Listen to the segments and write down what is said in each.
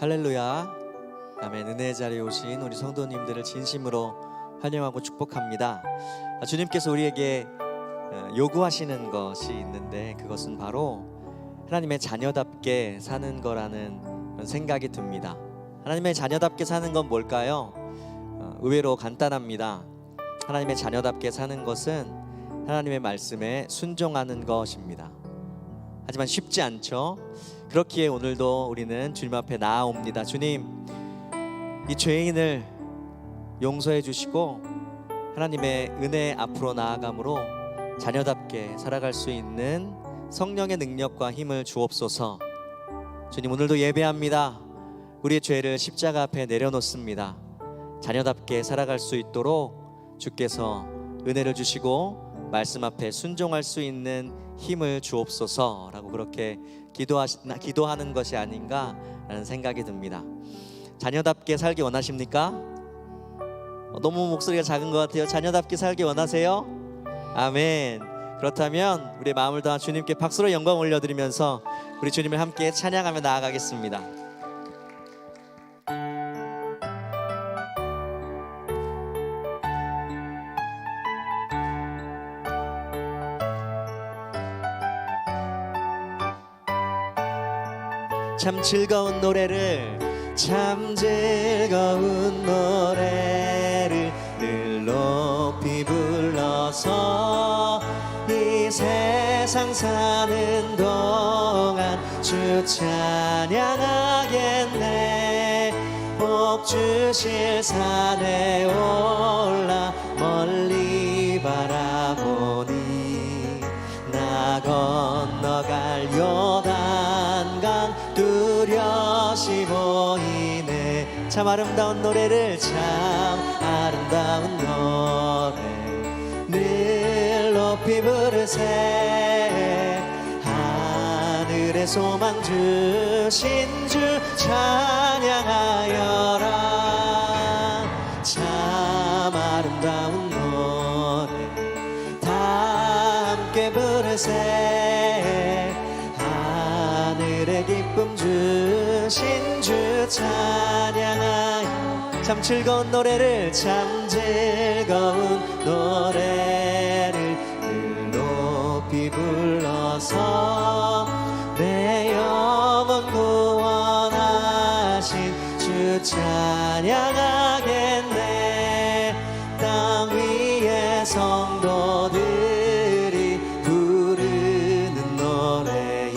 할렐루야. 아멘. 은혜의 자리에 오신 우리 성도님들을 진심으로 환영하고 축복합니다. 주님께서 우리에게 요구하시는 것이 있는데 그것은 바로 하나님의 자녀답게 사는 거라는 그런 생각이 듭니다. 하나님의 자녀답게 사는 건 뭘까요? 의외로 간단합니다. 하나님의 자녀답게 사는 것은 하나님의 말씀에 순종하는 것입니다. 하지만 쉽지 않죠. 그렇기에 오늘도 우리는 주님 앞에 나아옵니다. 주님, 이 죄인을 용서해 주시고 하나님의 은혜 앞으로 나아감으로 자녀답게 살아갈 수 있는 성령의 능력과 힘을 주옵소서. 주님, 오늘도 예배합니다. 우리의 죄를 십자가 앞에 내려놓습니다. 자녀답게 살아갈 수 있도록 주께서 은혜를 주시고 말씀 앞에 순종할 수 있는 힘을 주옵소서라고 그렇게 기도하는 것이 아닌가라는 생각이 듭니다. 자녀답게 살기 원하십니까? 너무 목소리가 작은 것 같아요. 자녀답게 살기 원하세요? 아멘. 그렇다면 우리의 마음을 다한 주님께 박수로 영광 올려드리면서 우리 주님을 함께 찬양하며 나아가겠습니다. 참 즐거운 노래를 늘 높이 불러서 이 세상 사는 동안 주 찬양하겠네. 복 주실 산에 올라 멀리 바라보니 나 건너갈 요단강 뚜렷이 보이네. 참 아름다운 노래를 참 아름다운 노래 늘 높이 부르세. 하늘의 소망 주신 주 찬양하여라. 참 아름다운 노래 다 함께 부르세. 하늘의 기쁨 주신 주 찬양하여. 참 즐거운 노래를 참 즐거운 노래를 늘 높이 불러서 내 영혼 구원하신 주 찬양하겠네. 땅 위의 성도들이 부르는 노래에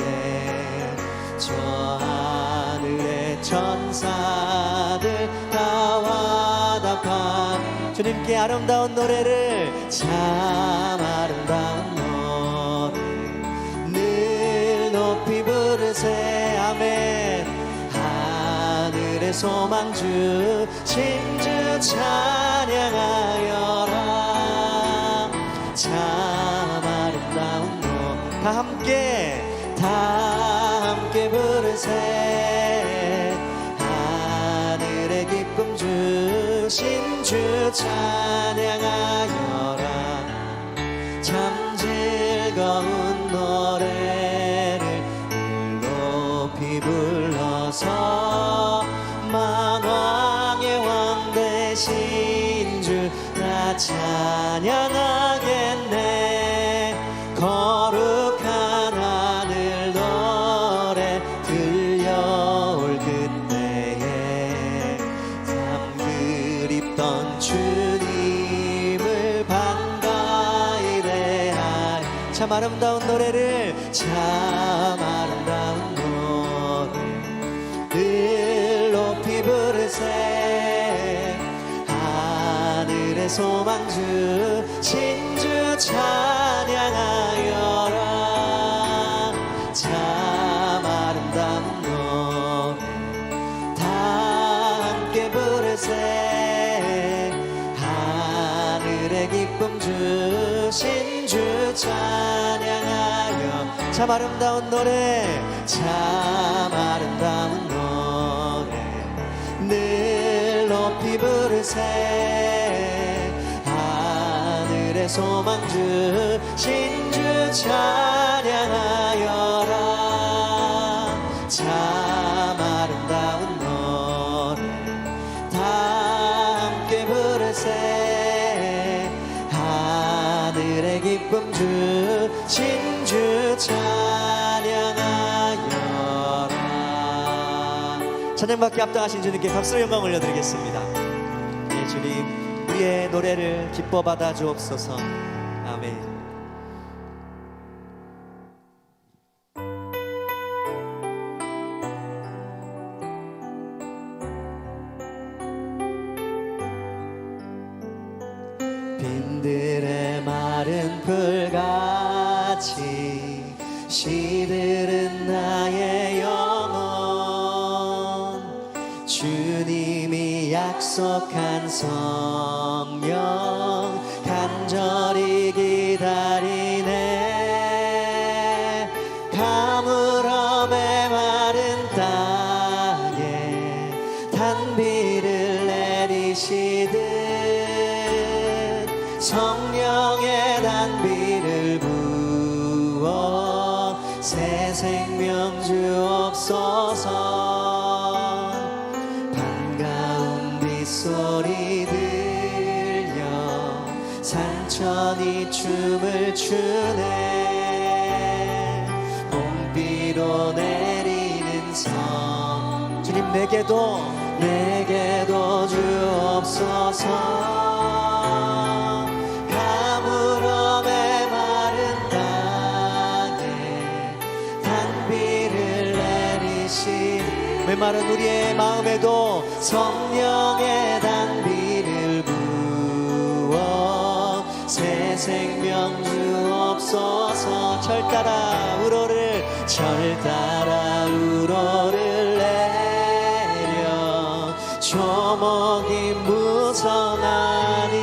저 하늘의 천사들 다 와답한 주님께 아름다운 노래를 참 아름다운 노래 늘 높이 부르세. 아멘. 하늘의 소망 주신 주 찬양하여라. 참 아름다운 노래 다 함께 부르세. 하늘의 기쁨 주신 주 찬양하여라. 참 즐거운 노래를 높이 불러서 만왕의 왕 되신 주 나 찬양하겠네. 거룩한 하늘 노래 들려올 그때에 참 그립던 주님을 반가이 대하리. 참 아름다운 노래를 참 아름다운 노래 늘 높이 부르세. 하늘의 소망 주신 주 찬양하여라. 참 아름다운 노래 다 함께 부르세. 하늘의 기쁨 주신 주 찬양하여. 참 아름다운 노래 참 아름다운 노래 늘 높이 부르세. 하늘의 소망 주신 주 찬양하여라. 참 아름다운 노래 진주 찬양하여라. 찬양받기 합당하신 주님께 박수로 영광 올려드리겠습니다. 네, 주님 우리의 노래를 기뻐 받아 주옵소서. 아멘. 빈들의 마른 풀같이 시들은 나의 영혼, 주님이 약속한 성령 간절히 기다리네. 가물어 메마른 땅에 단비를 내리시듯 성령의 단비를 부어 새 생명 주옵소서. 반가운 빗소리 들려 산천이 춤을 추네. 봄비로 내리는 성 주님 내게도 주옵소서. 메마른 우리의 마음에도 성령의 단비를 부어 새 생명 주옵소서. 철 따라 우로를 내려 조목이 무성하니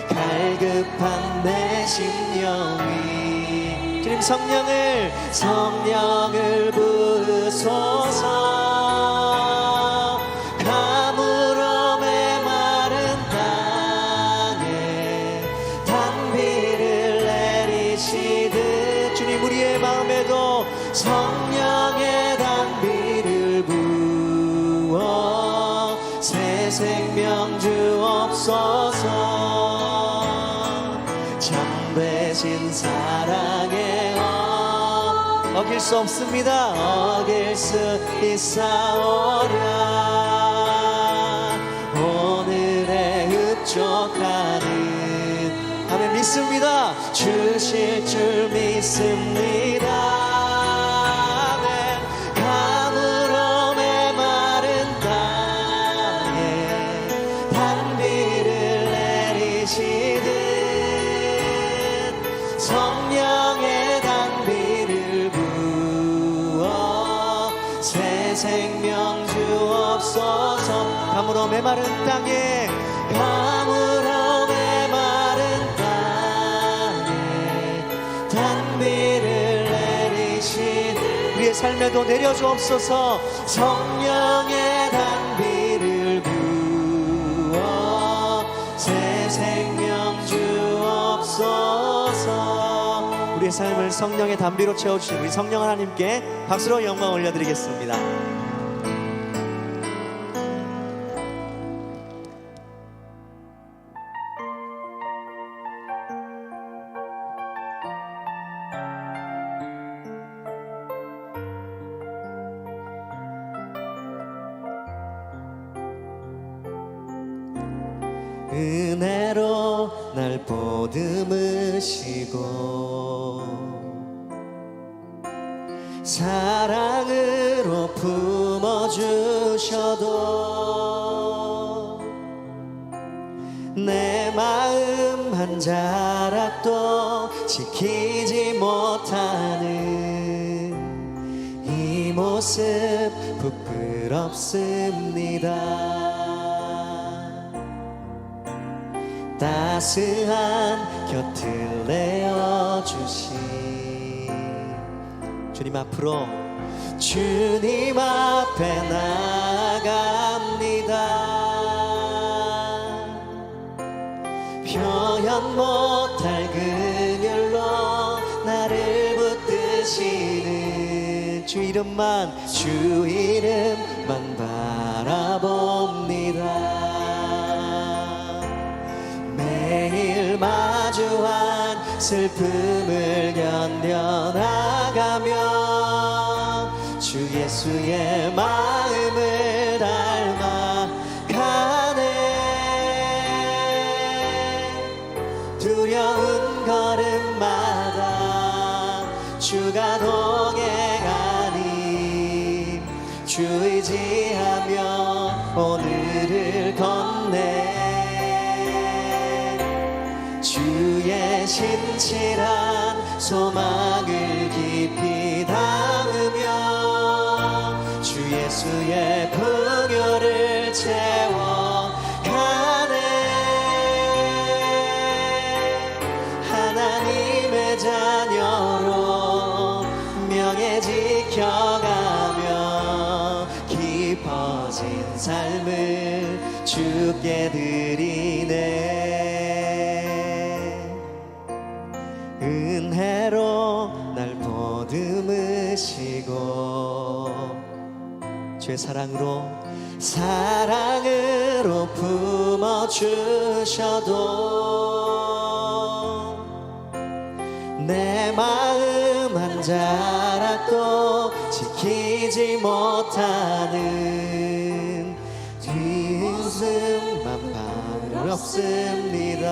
갈급한 내 심령이 주님 성령을 부으소서. 가물어 메마른 땅에 단비를 내리시듯 주님 우리의 마음에도 성령의 단비를 부어 새 생명 주옵소서. 참 되신 사랑의 어길 수 없습니다. 어길 수 있사오랴. 오늘의 흡족하는 아멘 믿습니다. 주실 줄 믿습니다. 아멘. 가물어 메마른 땅에 단비를 내리시듯 성령의 단비를 부어 새 생명 주옵소서. 가물어 메마른 땅에 단비를 내리신 우리의 삶에도 내려주옵소서. 성령의 단비를 부어 새 생명 주옵소서. 우리의 삶을 성령의 단비로 채워주신 우리 성령 하나님께 박수로 영광 올려드리겠습니다. 은혜로 날 보듬으시고 사랑으로 품어주셔도 내 마음 한 자락도 지키지 못하는 이 모습 부끄럽습니다. 따스한 곁을 내어주신 주님 앞으로 주님 앞에 나아갑니다. 표현 못할 그늘로 나를 붙드시는 주 이름만 바라봅니다. 매일 마주한 슬픔을 견뎌나가며 주 예수의 마음을 닮아가네. 두려운 걸음마다 주가 동행하니 주 의지하며 오늘을 걷네. 주의 신실한 소망을 깊이 담으며 주 예수의 풍요를 채워가네. 하나님의 자녀로 명예 지켜가며 깊어진 삶을 주께 드리네. 은혜로 날 보듬으시고 주의 사랑으로 품어주셔도 내 마음 한 자락도 지키지 못하는 뒷웃음만 바로 없습니다.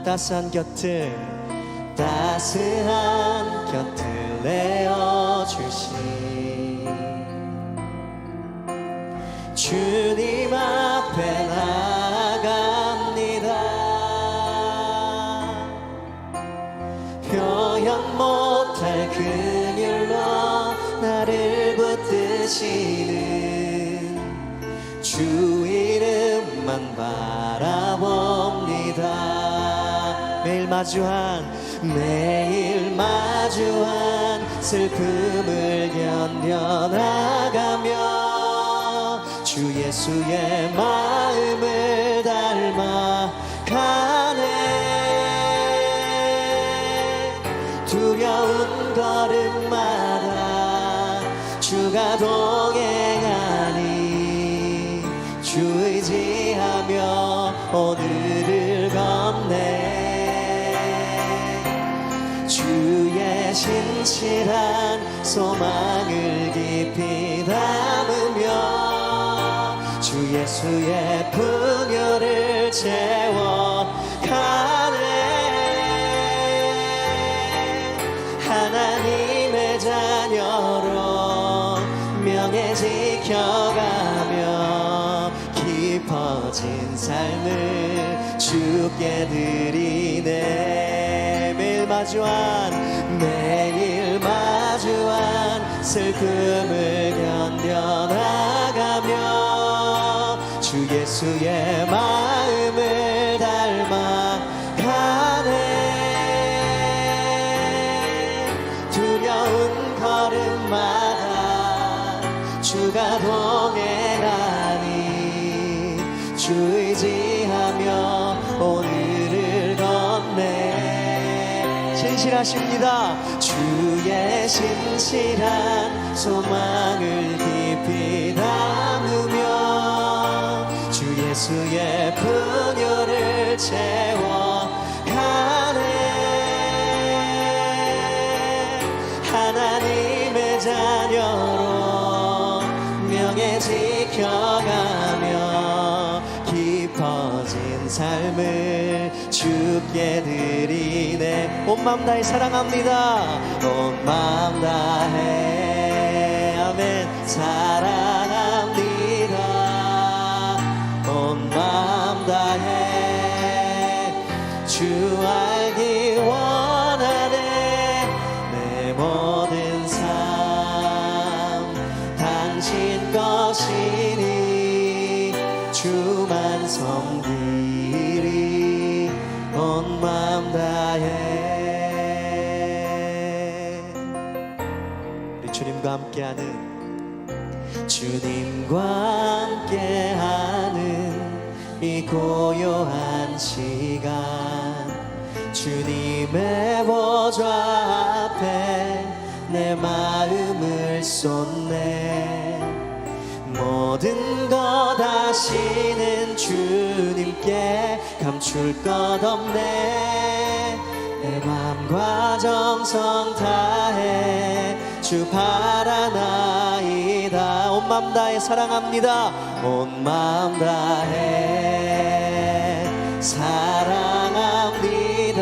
따스한 곁을 내어주신 주님 앞에 나아갑니다. 표현 못할 긍휼로 나를 붙드시는 주 이름만 바라봅니다. 매일 마주한 슬픔을 견뎌나가며 주 예수의 마음을 닮아가네. 두려운 걸음마다 주가 동행하니 주 의지하며 오늘을 걷네. 주의 신실한 소망을 깊이 담으며 주 예수의 풍요를 채워가네. 하나님의 자녀로 명예 지켜가며 깊어진 삶을 주께 드리네. 매일 마주한 슬픔을 견뎌나가며 주 예수의 마음을 닮아가네. 두려운 걸음마다 주가 동행하니 주 의지하며 오늘을 걷네. 신실하십니다. 주의 신실한 소망을 깊이 담으며 주 예수의 풍요를 채워가네. 하나님의 자녀로 명예 지켜가며 깊어진 삶을 주께 드리네. 온 마음 다해 사랑합니다. 온 마음 다해 아멘 사랑합니다. 온 마음 다해 주 알기 원하네. 내 모든 삶 당신 것이니 주만 섬기리 온 마음 다해. 우리 주님과 함께하는 이 고요한 시간 주님의 보좌 앞에 내 마음을 쏟네. 모든 것 아시는 주님께 감출 것 없네. 내 맘과 정성 다해 주 바라나이다. 온 맘 다해 사랑합니다. 온 맘 다해 사랑합니다.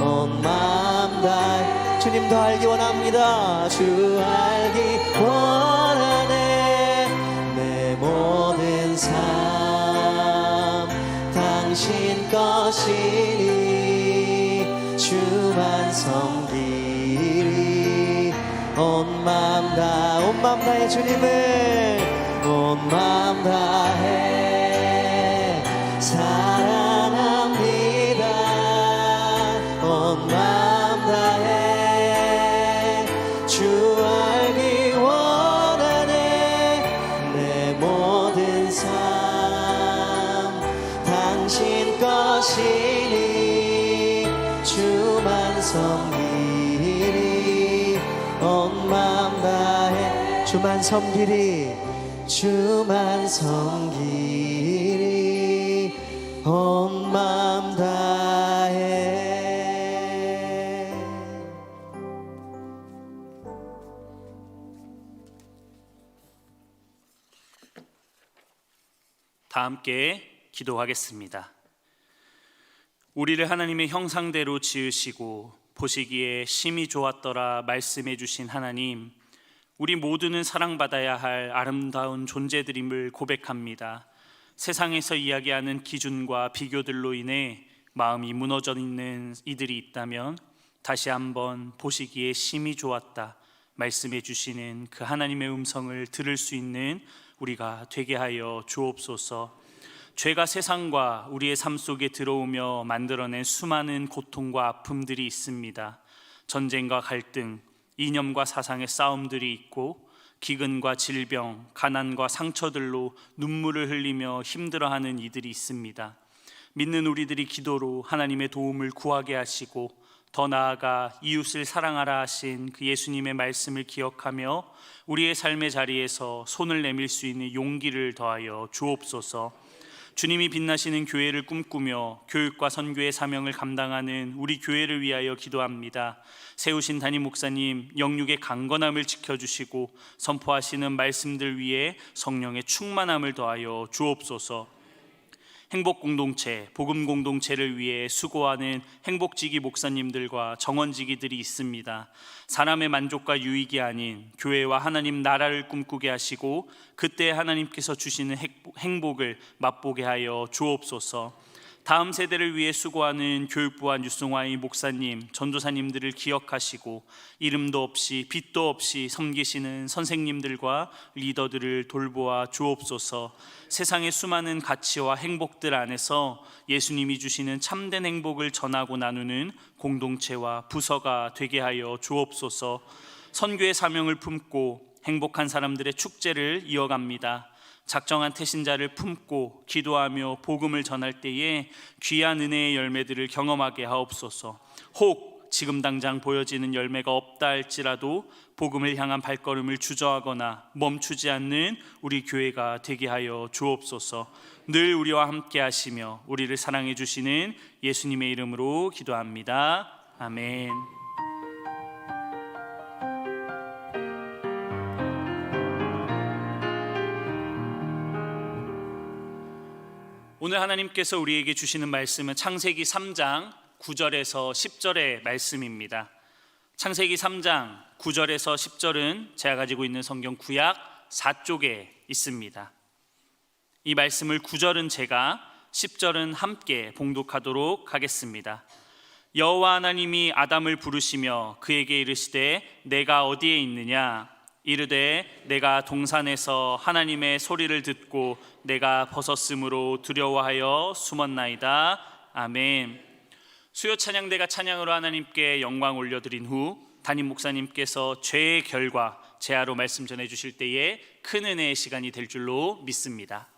온 맘 다해 주님 더 알기 원합니다. 주 알기 원하네. 내 모든 삶 당신 것이니 주만 섬기리. 온 맘 다해 주님을 온 맘 다해 사랑합니다. 온 맘 다해 주 알기 원하네. 내 모든 삶 당신 것이니 주만 섬기리. 온 맘 다해 주만 섬기리. 주만 섬기리. 온 맘 다해. 다 함께 기도하겠습니다. 우리를 하나님의 형상대로 지으시고 보시기에 심히 좋았더라 말씀해 주신 하나님, 우리 모두는 사랑받아야 할 아름다운 존재들임을 고백합니다. 세상에서 이야기하는 기준과 비교들로 인해 마음이 무너져 있는 이들이 있다면 다시 한번 보시기에 심히 좋았다 말씀해 주시는 그 하나님의 음성을 들을 수 있는 우리가 되게 하여 주옵소서. 죄가 세상과 우리의 삶 속에 들어오며 만들어낸 수많은 고통과 아픔들이 있습니다. 전쟁과 갈등, 이념과 사상의 싸움들이 있고 기근과 질병, 가난과 상처들로 눈물을 흘리며 힘들어하는 이들이 있습니다. 믿는 우리들이 기도로 하나님의 도움을 구하게 하시고 더 나아가 이웃을 사랑하라 하신 그 예수님의 말씀을 기억하며 우리의 삶의 자리에서 손을 내밀 수 있는 용기를 더하여 주옵소서. 주님이 빛나시는 교회를 꿈꾸며 교육과 선교의 사명을 감당하는 우리 교회를 위하여 기도합니다. 세우신 담임 목사님 영육의 강건함을 지켜주시고 선포하시는 말씀들 위에 성령의 충만함을 더하여 주옵소서. 행복공동체, 복음공동체를 위해 수고하는 행복지기 목사님들과 정원지기들이 있습니다. 사람의 만족과 유익이 아닌 교회와 하나님 나라를 꿈꾸게 하시고 그때 하나님께서 주시는 행복을 맛보게 하여 주옵소서. 다음 세대를 위해 수고하는 교육부와 뉴스와의 목사님, 전도사님들을 기억하시고 이름도 없이 빛도 없이 섬기시는 선생님들과 리더들을 돌보아 주옵소서. 세상의 수많은 가치와 행복들 안에서 예수님이 주시는 참된 행복을 전하고 나누는 공동체와 부서가 되게 하여 주옵소서. 선교의 사명을 품고 행복한 사람들의 축제를 이어갑니다. 작정한 태신자를 품고 기도하며 복음을 전할 때에 귀한 은혜의 열매들을 경험하게 하옵소서. 혹 지금 당장 보여지는 열매가 없다 할지라도 복음을 향한 발걸음을 주저하거나 멈추지 않는 우리 교회가 되게 하여 주옵소서. 늘 우리와 함께 하시며 우리를 사랑해 주시는 예수님의 이름으로 기도합니다. 아멘. 오늘 하나님께서 우리에게 주시는 말씀은 창세기 3장 9절에서 10절의 말씀입니다. 창세기 3장 9절에서 10절은 제가 가지고 있는 성경 구약 4쪽에 있습니다. 이 말씀을 9절은 제가, 10절은 함께 봉독하도록 하겠습니다. 여호와 하나님이 아담을 부르시며 그에게 이르시되 내가 어디에 있느냐? 이르되 내가 동산에서 하나님의 소리를 듣고 내가 벗었으므로 두려워하여 숨었나이다. 아멘. 수요 찬양대가 찬양으로 하나님께 영광 올려드린 후 담임 목사님께서 죄의 결과 제하로 말씀 전해주실 때에 큰 은혜의 시간이 될 줄로 믿습니다.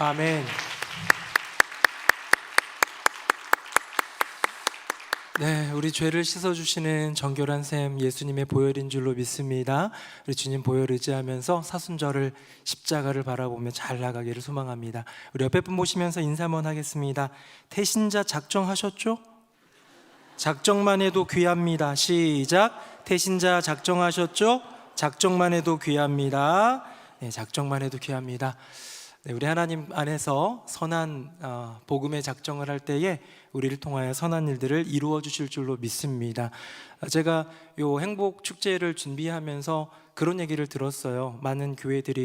아멘. 네, 우리 죄를 씻어주시는 정결한 샘 예수님의 보혈인 줄로 믿습니다. 우리 주님 보혈 의지하면서 사순절을 십자가를 바라보며 잘 나가기를 소망합니다. 우리 옆에 분 보시면서 인사 한번 하겠습니다. 태신자 작정하셨죠? 작정만 해도 귀합니다. 시작. 태신자 작정하셨죠? 작정만 해도 귀합니다. 네, 작정만 해도 귀합니다. 네, 우리 하나님 안에서 선한 복음의 작정을 할 때에 우리를 통하여 선한 일들을 이루어 주실 줄로 믿습니다. 제가 요 행복 축제를 준비하면서 그런 얘기를 들었어요. 많은 교회들이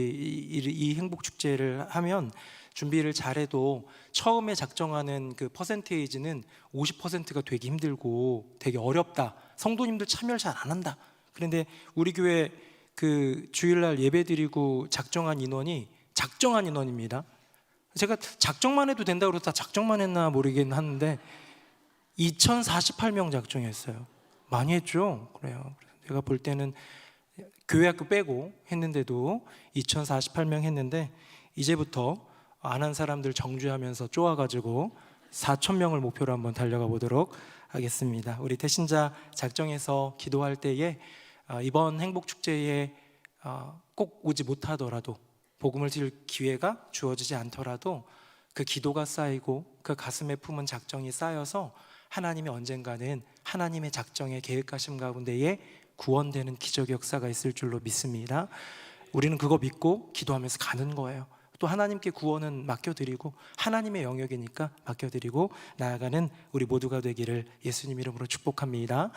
이 행복 축제를 하면 준비를 잘해도 처음에 작정하는 그 퍼센테이지는 50%가 되기 힘들고 되게 어렵다. 성도님들 참여를 잘 안 한다. 그런데 우리 교회 그 주일날 예배드리고 작정한 인원입니다. 제가 작정만 해도 된다고 그래서 다 작정만 했나 모르긴 하는데 2048명 작정했어요. 많이 했죠. 그래요. 제가 볼 때는 교회 학교 빼고 했는데도 2048명 했는데 이제부터 안 한 사람들 정주하면서 쪼아가지고 4,000명을 목표로 한번 달려가 보도록 하겠습니다. 우리 태신자 작정해서 기도할 때에 이번 행복축제에 꼭 오지 못하더라도 복음을 들 기회가 주어지지 않더라도 그 기도가 쌓이고 그 가슴에 품은 작정이 쌓여서 하나님이 언젠가는 하나님의 작정의 계획하심 가운데에 구원되는 기적의 역사가 있을 줄로 믿습니다. 우리는 그거 믿고 기도하면서 가는 거예요. 또 하나님께 구원은 맡겨드리고 하나님의 영역이니까 맡겨드리고 나아가는 우리 모두가 되기를 예수님 이름으로 축복합니다.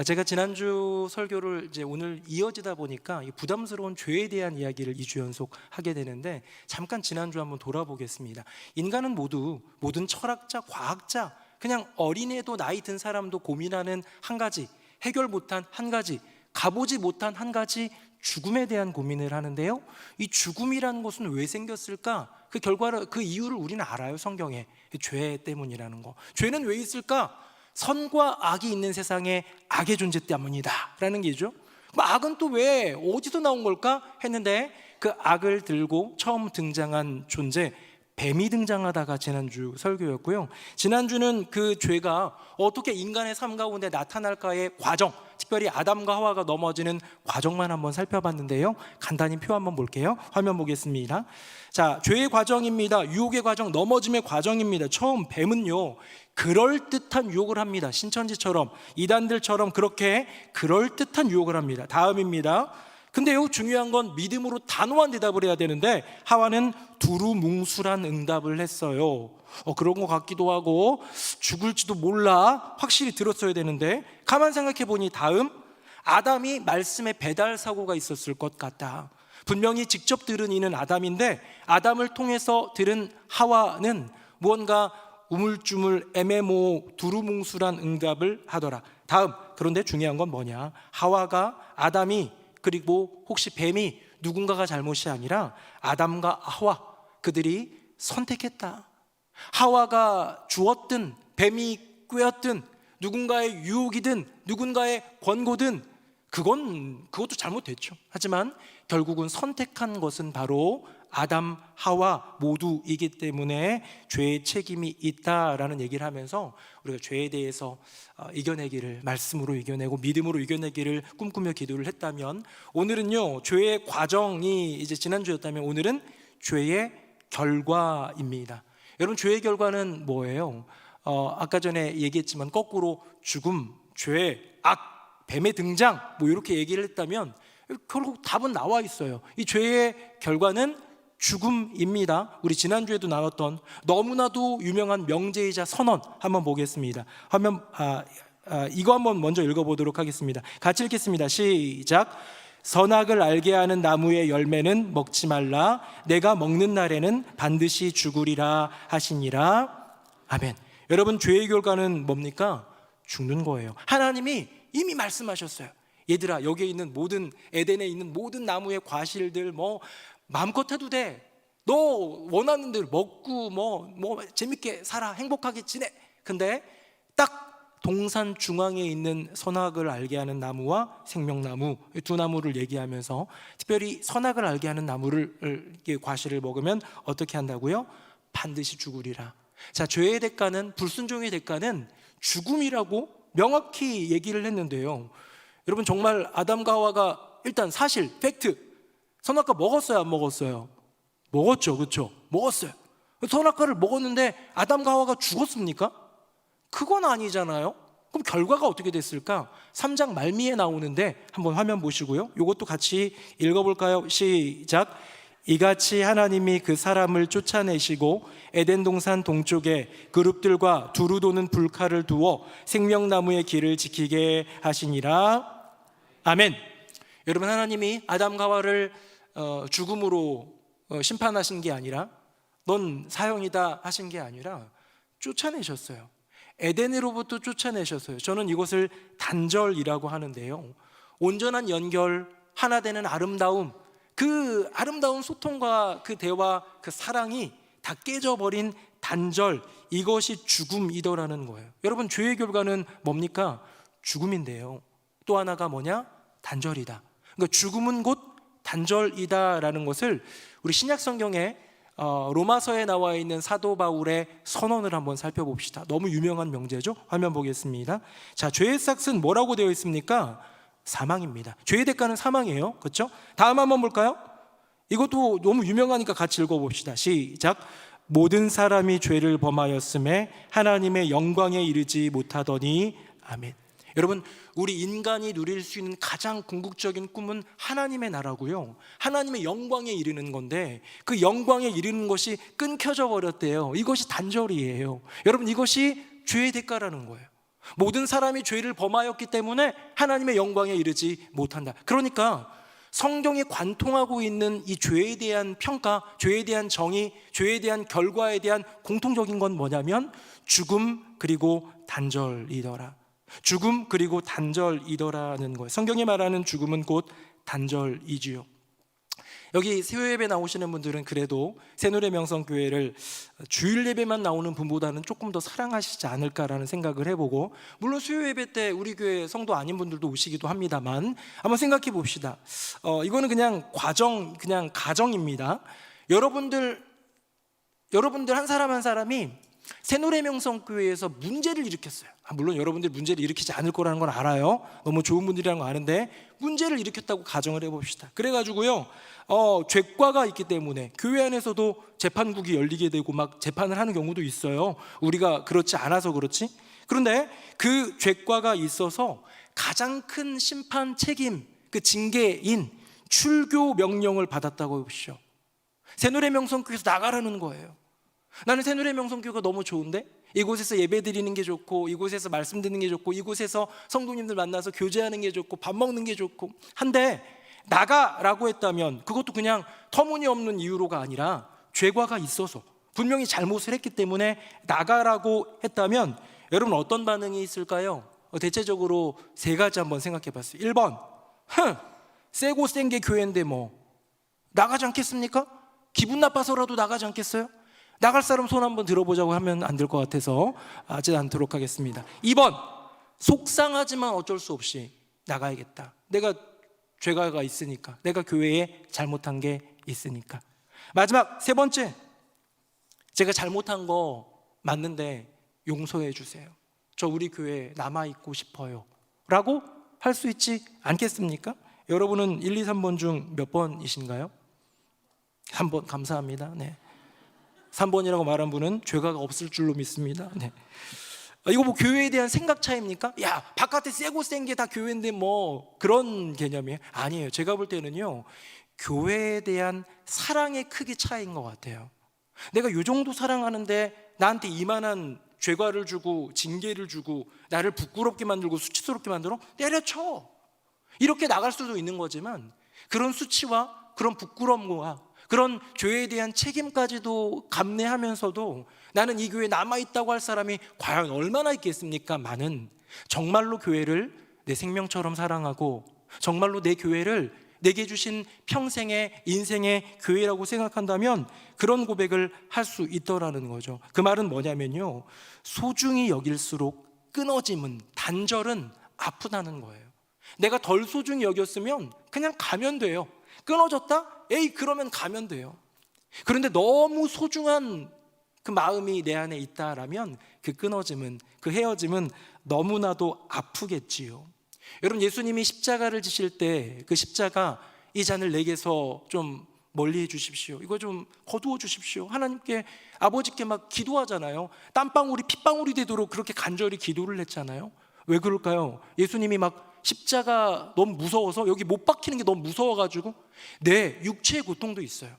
제가 지난주 설교를 이제 오늘 이어지다 보니까 부담스러운 죄에 대한 이야기를 2주 연속 하게 되는데 잠깐 지난주 한번 돌아보겠습니다. 인간은 모든 철학자, 과학자, 그냥 어린애도 나이 든 사람도 고민하는 한 가지, 해결 못한 한 가지, 가보지 못한 한 가지, 죽음에 대한 고민을 하는데요. 이 죽음이라는 것은 왜 생겼을까? 그 결과를, 그 이유를 우리는 알아요. 성경에 죄 때문이라는 거. 죄는 왜 있을까? 선과 악이 있는 세상에 악의 존재 때문이다 라는 게죠. 그럼 악은 또 왜 어디서 나온 걸까 했는데 그 악을 들고 처음 등장한 존재 뱀이 등장하다가 지난주 설교였고요. 지난주는 그 죄가 어떻게 인간의 삶 가운데 나타날까의 과정, 특별히 아담과 하와가 넘어지는 과정만 한번 살펴봤는데요. 간단히 표 한번 볼게요. 화면 보겠습니다. 자, 죄의 과정입니다. 유혹의 과정, 넘어짐의 과정입니다. 처음 뱀은요, 그럴듯한 유혹을 합니다. 신천지처럼, 이단들처럼 그렇게 그럴듯한 유혹을 합니다. 다음입니다. 근데요, 중요한 건 믿음으로 단호한 대답을 해야 되는데 하와는 두루뭉술한 응답을 했어요. 그런 것 같기도 하고 죽을지도 몰라 확실히 들었어야 되는데 가만 생각해 보니 다음 아담이 말씀에 배달 사고가 있었을 것 같다. 분명히 직접 들은 이는 아담인데 아담을 통해서 들은 하와는 무언가 우물쭈물 애매모 두루뭉술한 응답을 하더라. 다음, 그런데 중요한 건 뭐냐? 하와가 아담이 그리고 혹시 뱀이 누군가가 잘못이 아니라 아담과 하와 그들이 선택했다. 하와가 주었든 뱀이 꾀었든 누군가의 유혹이든 누군가의 권고든 그것도 잘못됐죠. 하지만 결국은 선택한 것은 바로 아담, 하와 모두이기 때문에 죄의 책임이 있다라는 얘기를 하면서 우리가 죄에 대해서 이겨내기를, 말씀으로 이겨내고 믿음으로 이겨내기를 꿈꾸며 기도를 했다면 오늘은요, 죄의 과정이 이제 지난주였다면 오늘은 죄의 결과입니다. 여러분, 죄의 결과는 뭐예요? 아까 전에 얘기했지만 거꾸로 죽음, 죄, 악, 뱀의 등장 뭐 이렇게 얘기를 했다면 결국 답은 나와 있어요. 이 죄의 결과는 죽음입니다. 우리 지난주에도 나눴던 너무나도 유명한 명제이자 선언 한번 보겠습니다. 화면 이거 한번 먼저 읽어보도록 하겠습니다. 같이 읽겠습니다. 시작. 선악을 알게 하는 나무의 열매는 먹지 말라. 내가 먹는 날에는 반드시 죽으리라 하시니라. 아멘. 여러분, 죄의 결과는 뭡니까? 죽는 거예요. 하나님이 이미 말씀하셨어요. 얘들아, 여기에 있는 모든, 에덴에 있는 모든 나무의 과실들 뭐 마음껏 해도 돼. 너 원하는 대로 먹고 뭐 재밌게 살아, 행복하게 지내. 근데 딱 동산 중앙에 있는 선악을 알게 하는 나무와 생명나무, 두 나무를 얘기하면서 특별히 선악을 알게 하는 나무를 과실을 먹으면 어떻게 한다고요? 반드시 죽으리라. 자, 죄의 대가는, 불순종의 대가는 죽음이라고 명확히 얘기를 했는데요. 여러분, 정말 아담과 하와가 일단 사실 팩트, 선악과 먹었어요, 안 먹었어요? 먹었죠, 그렇죠? 먹었어요. 선악과를 먹었는데 아담과 하와가 죽었습니까? 그건 아니잖아요. 그럼 결과가 어떻게 됐을까? 3장 말미에 나오는데 한번 화면 보시고요, 이것도 같이 읽어볼까요? 시작. 이같이 하나님이 그 사람을 쫓아내시고 에덴 동산 동쪽에 그룹들과 두루 도는 불칼을 두어 생명나무의 길을 지키게 하시니라. 아멘. 여러분, 하나님이 아담과 하와를 죽음으로 심판하신 게 아니라, 넌 사형이다 하신 게 아니라 쫓아내셨어요. 에덴으로부터 쫓아내셨어요. 저는 이것을 단절이라고 하는데요, 온전한 연결, 하나 되는 아름다움, 그 아름다운 소통과 그 대화, 그 사랑이 다 깨져버린 단절, 이것이 죽음이더라는 거예요. 여러분, 죄의 결과는 뭡니까? 죽음인데요, 또 하나가 뭐냐? 단절이다. 그러니까 죽음은 곧 단절이다라는 것을 우리 신약 성경에 로마서에 나와 있는 사도 바울의 선언을 한번 살펴봅시다. 너무 유명한 명제죠. 화면 보겠습니다. 자, 죄의 삭은 뭐라고 되어 있습니까? 사망입니다. 죄의 대가는 사망이에요. 그렇죠? 다음 한번 볼까요? 이것도 너무 유명하니까 같이 읽어봅시다. 시작. 모든 사람이 죄를 범하였음에 하나님의 영광에 이르지 못하더니. 아멘. 여러분, 우리 인간이 누릴 수 있는 가장 궁극적인 꿈은 하나님의 나라고요, 하나님의 영광에 이르는 건데, 그 영광에 이르는 것이 끊겨져 버렸대요. 이것이 단절이에요. 여러분, 이것이 죄의 대가라는 거예요. 모든 사람이 죄를 범하였기 때문에 하나님의 영광에 이르지 못한다. 그러니까 성경이 관통하고 있는 이 죄에 대한 평가, 죄에 대한 정의, 죄에 대한 결과에 대한 공통적인 건 뭐냐면 죽음 그리고 단절이더라. 죽음 그리고 단절이더라는 거예요. 성경이 말하는 죽음은 곧 단절이지요. 여기 새우예배 나오시는 분들은 그래도 새누리명성교회를 주일 예배만 나오는 분보다는 조금 더 사랑하시지 않을까라는 생각을 해보고, 물론 수요예배 때 우리 교회 성도 아닌 분들도 오시기도 합니다만 한번 생각해 봅시다. 이거는 그냥 가정입니다. 여러분들 한 사람 한 사람이 새누리명성교회에서 문제를 일으켰어요. 물론 여러분들이 문제를 일으키지 않을 거라는 건 알아요. 너무 좋은 분들이라는 거 아는데 문제를 일으켰다고 가정을 해봅시다. 그래가지고요, 죄과가 있기 때문에 교회 안에서도 재판국이 열리게 되고 막 재판을 하는 경우도 있어요. 우리가 그렇지 않아서 그렇지. 그런데 그 죄과가 있어서 가장 큰 심판 책임, 그 징계인 출교 명령을 받았다고 해보시죠. 새누리명성교회에서 나가라는 거예요. 나는 새누리명성교회가 너무 좋은데, 이곳에서 예배 드리는 게 좋고, 이곳에서 말씀 듣는 게 좋고, 이곳에서 성도님들 만나서 교제하는 게 좋고, 밥 먹는 게 좋고 한데, 나가라고 했다면 그것도 그냥 터무니없는 이유로가 아니라 죄과가 있어서 분명히 잘못을 했기 때문에 나가라고 했다면 여러분 어떤 반응이 있을까요? 대체적으로 세 가지 한번 생각해 봤어요. 1번, 세고 센 게 교회인데 뭐 나가지 않겠습니까? 기분 나빠서라도 나가지 않겠어요? 나갈 사람 손 한번 들어보자고 하면 안 될 것 같아서 하지 않도록 하겠습니다. 2번, 속상하지만 어쩔 수 없이 나가야겠다. 내가 죄가 있으니까, 내가 교회에 잘못한 게 있으니까. 마지막 세 번째, 제가 잘못한 거 맞는데 용서해 주세요. 저 우리 교회에 남아있고 싶어요 라고 할 수 있지 않겠습니까? 여러분은 1, 2, 3번 중 몇 번이신가요? 3번, 감사합니다. 네. 3번이라고 말한 분은 죄가 없을 줄로 믿습니다. 네. 이거 뭐 교회에 대한 생각 차이입니까? 야, 바깥에 세고 센 게 다 교회인데 뭐 그런 개념이에요? 아니에요. 제가 볼 때는요, 교회에 대한 사랑의 크기 차이인 것 같아요. 내가 이 정도 사랑하는데 나한테 이만한 죄과를 주고 징계를 주고 나를 부끄럽게 만들고 수치스럽게 만들어? 때려쳐. 이렇게 나갈 수도 있는 거지만 그런 수치와 그런 부끄러움과 그런 죄에 대한 책임까지도 감내하면서도 나는 이 교회에 남아있다고 할 사람이 과연 얼마나 있겠습니까? 많은. 정말로 교회를 내 생명처럼 사랑하고 정말로 내 교회를 내게 주신 평생의 인생의 교회라고 생각한다면 그런 고백을 할 수 있더라는 거죠. 그 말은 뭐냐면요, 소중히 여길수록 끊어짐은, 단절은 아프다는 거예요. 내가 덜 소중히 여겼으면 그냥 가면 돼요. 끊어졌다? 에이, 그러면 가면 돼요. 그런데 너무 소중한 그 마음이 내 안에 있다라면 그 끊어짐은, 그 헤어짐은 너무나도 아프겠지요. 여러분, 예수님이 십자가를 지실 때 그 십자가, 이 잔을 내게서 좀 멀리 해 주십시오, 이거 좀 거두어 주십시오, 하나님께, 아버지께 막 기도하잖아요. 땀방울이 핏방울이 되도록 그렇게 간절히 기도를 했잖아요. 왜 그럴까요? 예수님이 막 십자가 너무 무서워서, 여기 못 박히는 게 너무 무서워가지고. 네, 육체의 고통도 있어요.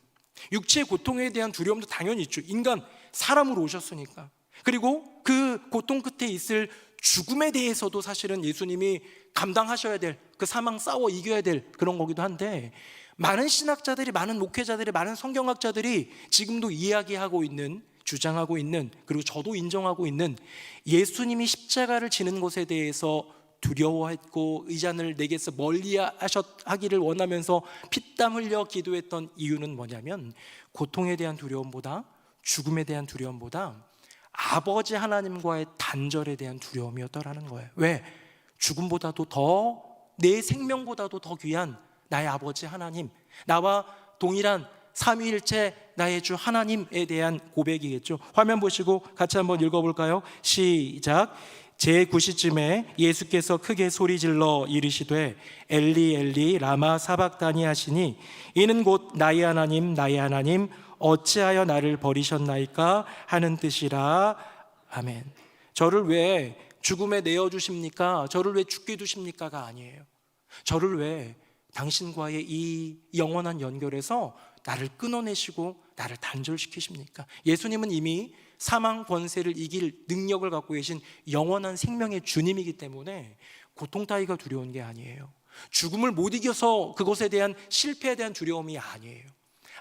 육체의 고통에 대한 두려움도 당연히 있죠. 인간, 사람으로 오셨으니까. 그리고 그 고통 끝에 있을 죽음에 대해서도 사실은 예수님이 감당하셔야 될, 그 사망 싸워 이겨야 될 그런 거기도 한데, 많은 신학자들이, 많은 목회자들이, 많은 성경학자들이 지금도 이야기하고 있는, 주장하고 있는, 그리고 저도 인정하고 있는, 예수님이 십자가를 지는 것에 대해서 두려워했고 이 잔을 내게서 멀리 하기를 원하면서 피땀 흘려 기도했던 이유는 뭐냐면, 고통에 대한 두려움보다, 죽음에 대한 두려움보다 아버지 하나님과의 단절에 대한 두려움이었더라는 거예요. 왜? 죽음보다도 더, 내 생명보다도 더 귀한 나의 아버지 하나님, 나와 동일한 삼위일체 나의 주 하나님에 대한 고백이겠죠. 화면 보시고 같이 한번 읽어볼까요? 시작. 제9시쯤에 예수께서 크게 소리질러 이르시되 엘리 엘리 라마 사박다니 하시니, 이는 곧 나의 하나님 나의 하나님 어찌하여 나를 버리셨나이까 하는 뜻이라. 아멘. 저를 왜 죽음에 내어주십니까? 저를 왜 죽게 두십니까가 아니에요. 저를 왜 당신과의 이 영원한 연결에서 나를 끊어내시고 나를 단절시키십니까? 예수님은 이미 사망 권세를 이길 능력을 갖고 계신 영원한 생명의 주님이기 때문에 고통 따위가 두려운 게 아니에요. 죽음을 못 이겨서 그것에 대한 실패에 대한 두려움이 아니에요.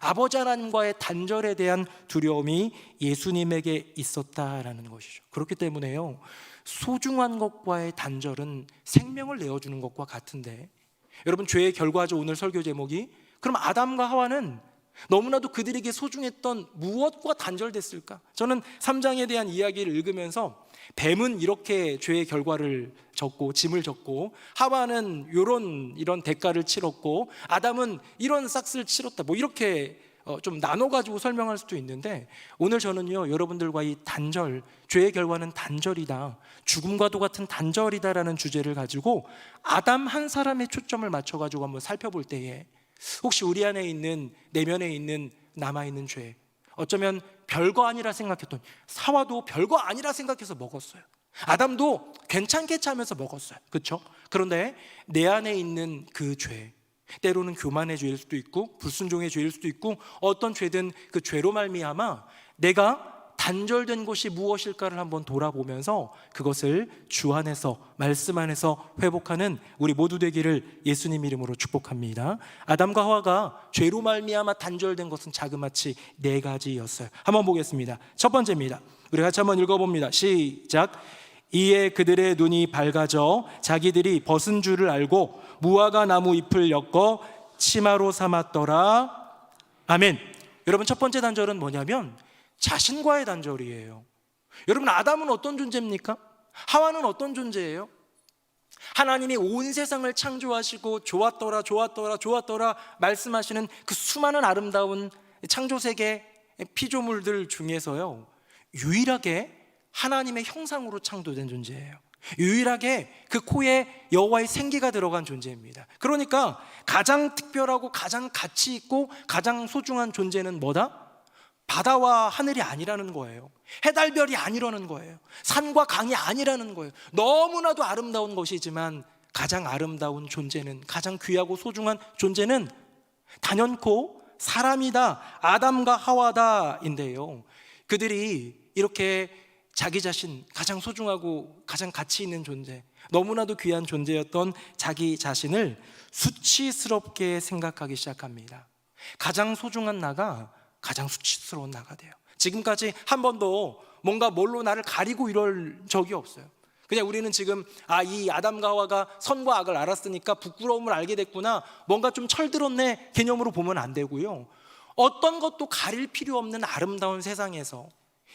아버지 하나님과의 단절에 대한 두려움이 예수님에게 있었다라는 것이죠. 그렇기 때문에요, 소중한 것과의 단절은 생명을 내어주는 것과 같은데, 여러분, 죄의 결과죠. 오늘 설교 제목이. 그럼 아담과 하와는 너무나도 그들에게 소중했던 무엇과 단절됐을까? 저는 3장에 대한 이야기를 읽으면서 뱀은 이렇게 죄의 결과를 졌고 짐을 졌고, 하와는 이런 대가를 치렀고, 아담은 이런 싹스를 치렀다, 뭐 이렇게 좀 나눠가지고 설명할 수도 있는데, 오늘 저는요, 여러분들과 이 단절, 죄의 결과는 단절이다, 죽음과도 같은 단절이다라는 주제를 가지고 아담 한 사람의 초점을 맞춰가지고 한번 살펴볼 때에, 혹시 우리 안에 있는, 내면에 있는 남아있는 죄, 어쩌면 별거 아니라 생각했던, 사와도 별거 아니라 생각해서 먹었어요. 아담도 괜찮겠지 하면서 먹었어요. 그렇죠? 그런데 내 안에 있는 그 죄, 때로는 교만의 죄일 수도 있고 불순종의 죄일 수도 있고, 어떤 죄든 그 죄로 말미암아 내가 단절된 것이 무엇일까를 한번 돌아보면서 그것을 주 안에서, 말씀 안에서 회복하는 우리 모두 되기를 예수님 이름으로 축복합니다. 아담과 하와가 죄로 말미암아 단절된 것은 자그마치 4가지였어요. 한번 보겠습니다. 첫 번째입니다. 우리 같이 한번 읽어봅니다. 시작. 이에 그들의 눈이 밝아져 자기들이 벗은 줄을 알고 무화과 나무 잎을 엮어 치마로 삼았더라. 아멘. 여러분, 첫 번째 단절은 뭐냐면 자신과의 단절이에요. 여러분, 아담은 어떤 존재입니까? 하와는 어떤 존재예요? 하나님이 온 세상을 창조하시고 좋았더라 좋았더라 좋았더라 말씀하시는 그 수많은 아름다운 창조세계 피조물들 중에서요, 유일하게 하나님의 형상으로 창조된 존재예요. 유일하게 그 코에 여호와의 생기가 들어간 존재입니다. 그러니까 가장 특별하고 가장 가치 있고 가장 소중한 존재는 뭐다? 바다와 하늘이 아니라는 거예요. 해달별이 아니라는 거예요. 산과 강이 아니라는 거예요. 너무나도 아름다운 것이지만 가장 아름다운 존재는, 가장 귀하고 소중한 존재는 단연코 사람이다, 아담과 하와다인데요, 그들이 이렇게 자기 자신, 가장 소중하고 가장 가치 있는 존재, 너무나도 귀한 존재였던 자기 자신을 수치스럽게 생각하기 시작합니다. 가장 소중한 나가 가장 수치스러운 나가 돼요. 지금까지 한 번도 뭔가 뭘로 나를 가리고 이럴 적이 없어요. 그냥 우리는 지금 이 아담과 하와가 선과 악을 알았으니까 부끄러움을 알게 됐구나, 뭔가 좀 철들었네 개념으로 보면 안 되고요, 어떤 것도 가릴 필요 없는 아름다운 세상에서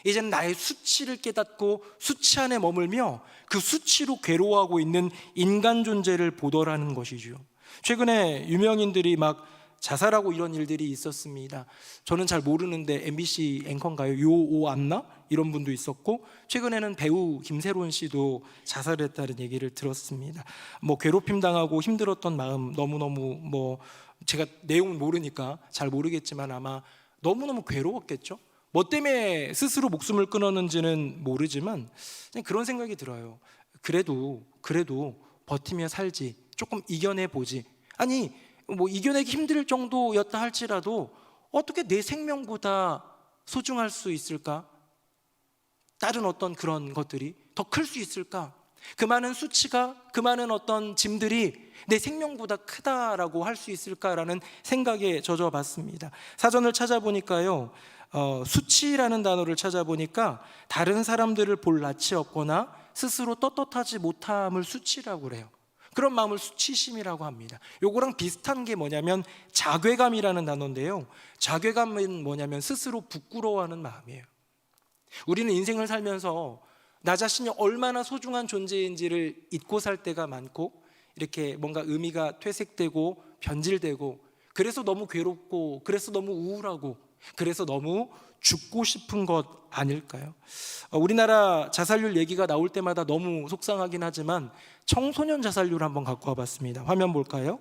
이제는 나의 수치를 깨닫고 수치 안에 머물며 그 수치로 괴로워하고 있는 인간 존재를 보더라는 것이죠. 최근에 유명인들이 막 자살하고 이런 일들이 있었습니다. 저는 잘 모르는데 MBC 앵커인가요? 요오 안나? 이런 분도 있었고, 최근에는 배우 김세론 씨도 자살했다는 얘기를 들었습니다. 뭐 괴롭힘 당하고 힘들었던 마음, 너무너무 뭐 제가 내용은 모르니까 잘 모르겠지만 아마 너무너무 괴로웠겠죠. 뭐 때문에 스스로 목숨을 끊었는지는 모르지만 그냥 그런 생각이 들어요. 그래도 버티며 살지, 조금 이겨내 보지. 아니 뭐 이겨내기 힘들 정도였다 할지라도 어떻게 내 생명보다 소중할 수 있을까? 다른 어떤 그런 것들이 더 클 수 있을까? 그 많은 수치가, 그 많은 어떤 짐들이 내 생명보다 크다라고 할 수 있을까라는 생각에 젖어 봤습니다. 사전을 찾아보니까요, 수치라는 단어를 찾아보니까 다른 사람들을 볼 낯이 없거나 스스로 떳떳하지 못함을 수치라고 그래요. 그런 마음을 수치심이라고 합니다. 요거랑 비슷한 게 뭐냐면 자괴감이라는 단어인데요, 자괴감은 뭐냐면 스스로 부끄러워하는 마음이에요. 우리는 인생을 살면서 나 자신이 얼마나 소중한 존재인지를 잊고 살 때가 많고, 이렇게 뭔가 의미가 퇴색되고 변질되고, 그래서 너무 괴롭고, 그래서 너무 우울하고, 그래서 너무 죽고 싶은 것 아닐까요? 우리나라 자살률 얘기가 나올 때마다 너무 속상하긴 하지만 청소년 자살률 한번 갖고 와봤습니다. 화면 볼까요?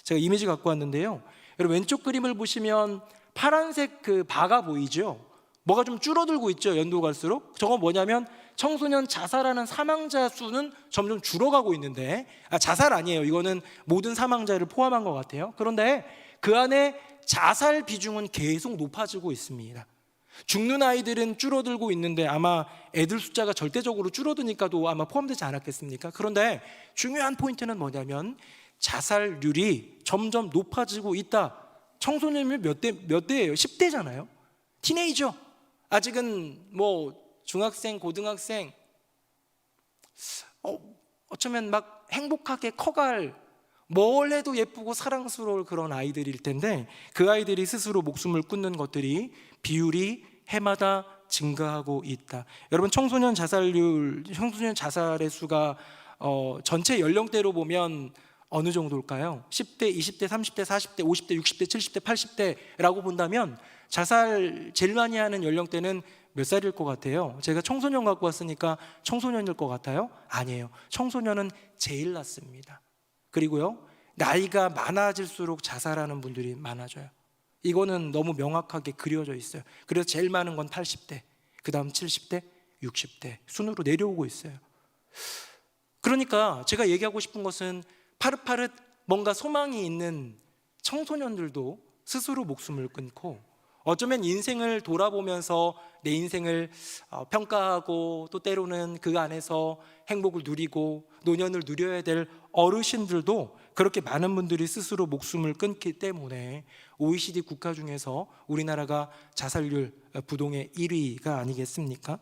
제가 이미지 갖고 왔는데요, 여러분 왼쪽 그림을 보시면 파란색 그 바가 보이죠? 뭐가 좀 줄어들고 있죠, 연도 갈수록. 저건 뭐냐면 청소년 자살하는 사망자 수는 점점 줄어가고 있는데, 자살 아니에요, 이거는 모든 사망자를 포함한 것 같아요. 그런데 그 안에 자살 비중은 계속 높아지고 있습니다. 죽는 아이들은 줄어들고 있는데 아마 애들 숫자가 절대적으로 줄어드니까도 아마 포함되지 않았겠습니까? 그런데 중요한 포인트는 뭐냐면 자살률이 점점 높아지고 있다. 청소년이 몇 대예요? 10대잖아요. 티네이저. 아직은 뭐 중학생, 고등학생, 어쩌면 막 행복하게 커갈, 뭘 해도 예쁘고 사랑스러울 그런 아이들일 텐데, 그 아이들이 스스로 목숨을 끊는 것들이 비율이 해마다 증가하고 있다. 여러분 청소년 자살의 수가 전체 연령대로 보면 어느 정도일까요? 10대, 20대, 30대, 40대, 50대, 60대, 70대, 80대라고 본다면 자살 제일 많이 하는 연령대는 몇 살일 것 같아요? 제가 청소년 갖고 왔으니까 청소년일 것 같아요? 아니에요. 청소년은 제일 낮습니다. 그리고요, 나이가 많아질수록 자살하는 분들이 많아져요. 이거는 너무 명확하게 그려져 있어요. 그래서 제일 많은 건 80대, 그 다음 70대, 60대 순으로 내려오고 있어요. 그러니까 제가 얘기하고 싶은 것은 파릇파릇 뭔가 소망이 있는 청소년들도 스스로 목숨을 끊고, 어쩌면 인생을 돌아보면서 내 인생을 평가하고, 또 때로는 그 안에서 행복을 누리고 노년을 누려야 될 어르신들도 그렇게 많은 분들이 스스로 목숨을 끊기 때문에 OECD 국가 중에서 우리나라가 자살률 부동의 1위가 아니겠습니까?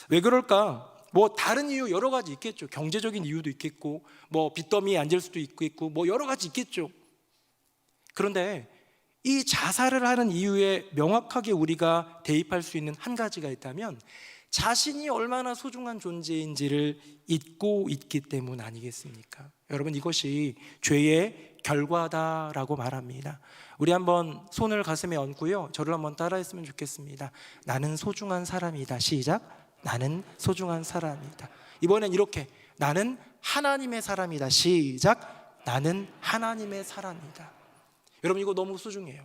왜 그럴까? 뭐 다른 이유 여러 가지 있겠죠. 경제적인 이유도 있겠고, 뭐 빚더미에 앉을 수도 있고, 뭐 여러 가지 있겠죠. 그런데 이 자살을 하는 이유에 명확하게 우리가 대입할 수 있는 한 가지가 있다면, 자신이 얼마나 소중한 존재인지를 잊고 있기 때문 아니겠습니까? 여러분 이것이 죄의 결과다라고 말합니다. 우리 한번 손을 가슴에 얹고요, 저를 한번 따라했으면 좋겠습니다. 나는 소중한 사람이다. 시작. 나는 소중한 사람이다. 이번엔 이렇게, 나는 하나님의 사람이다. 시작. 나는 하나님의 사람이다. 여러분 이거 너무 소중해요.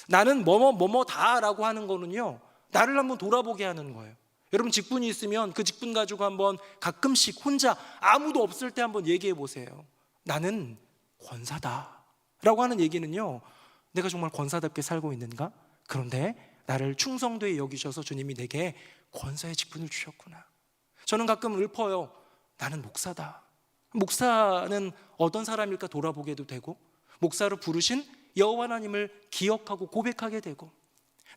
나는 뭐뭐다라고 하는 거는요, 나를 한번 돌아보게 하는 거예요. 여러분 직분이 있으면 그 직분 가지고 한번 가끔씩 혼자 아무도 없을 때 한번 얘기해 보세요. 나는 권사다 라고 하는 얘기는요, 내가 정말 권사답게 살고 있는가? 그런데 나를 충성되이 여기셔서 주님이 내게 권사의 직분을 주셨구나. 저는 가끔 읊어요. 나는 목사다. 목사는 어떤 사람일까 돌아보게도 되고, 목사로 부르신 여호와 하나님을 기억하고 고백하게 되고,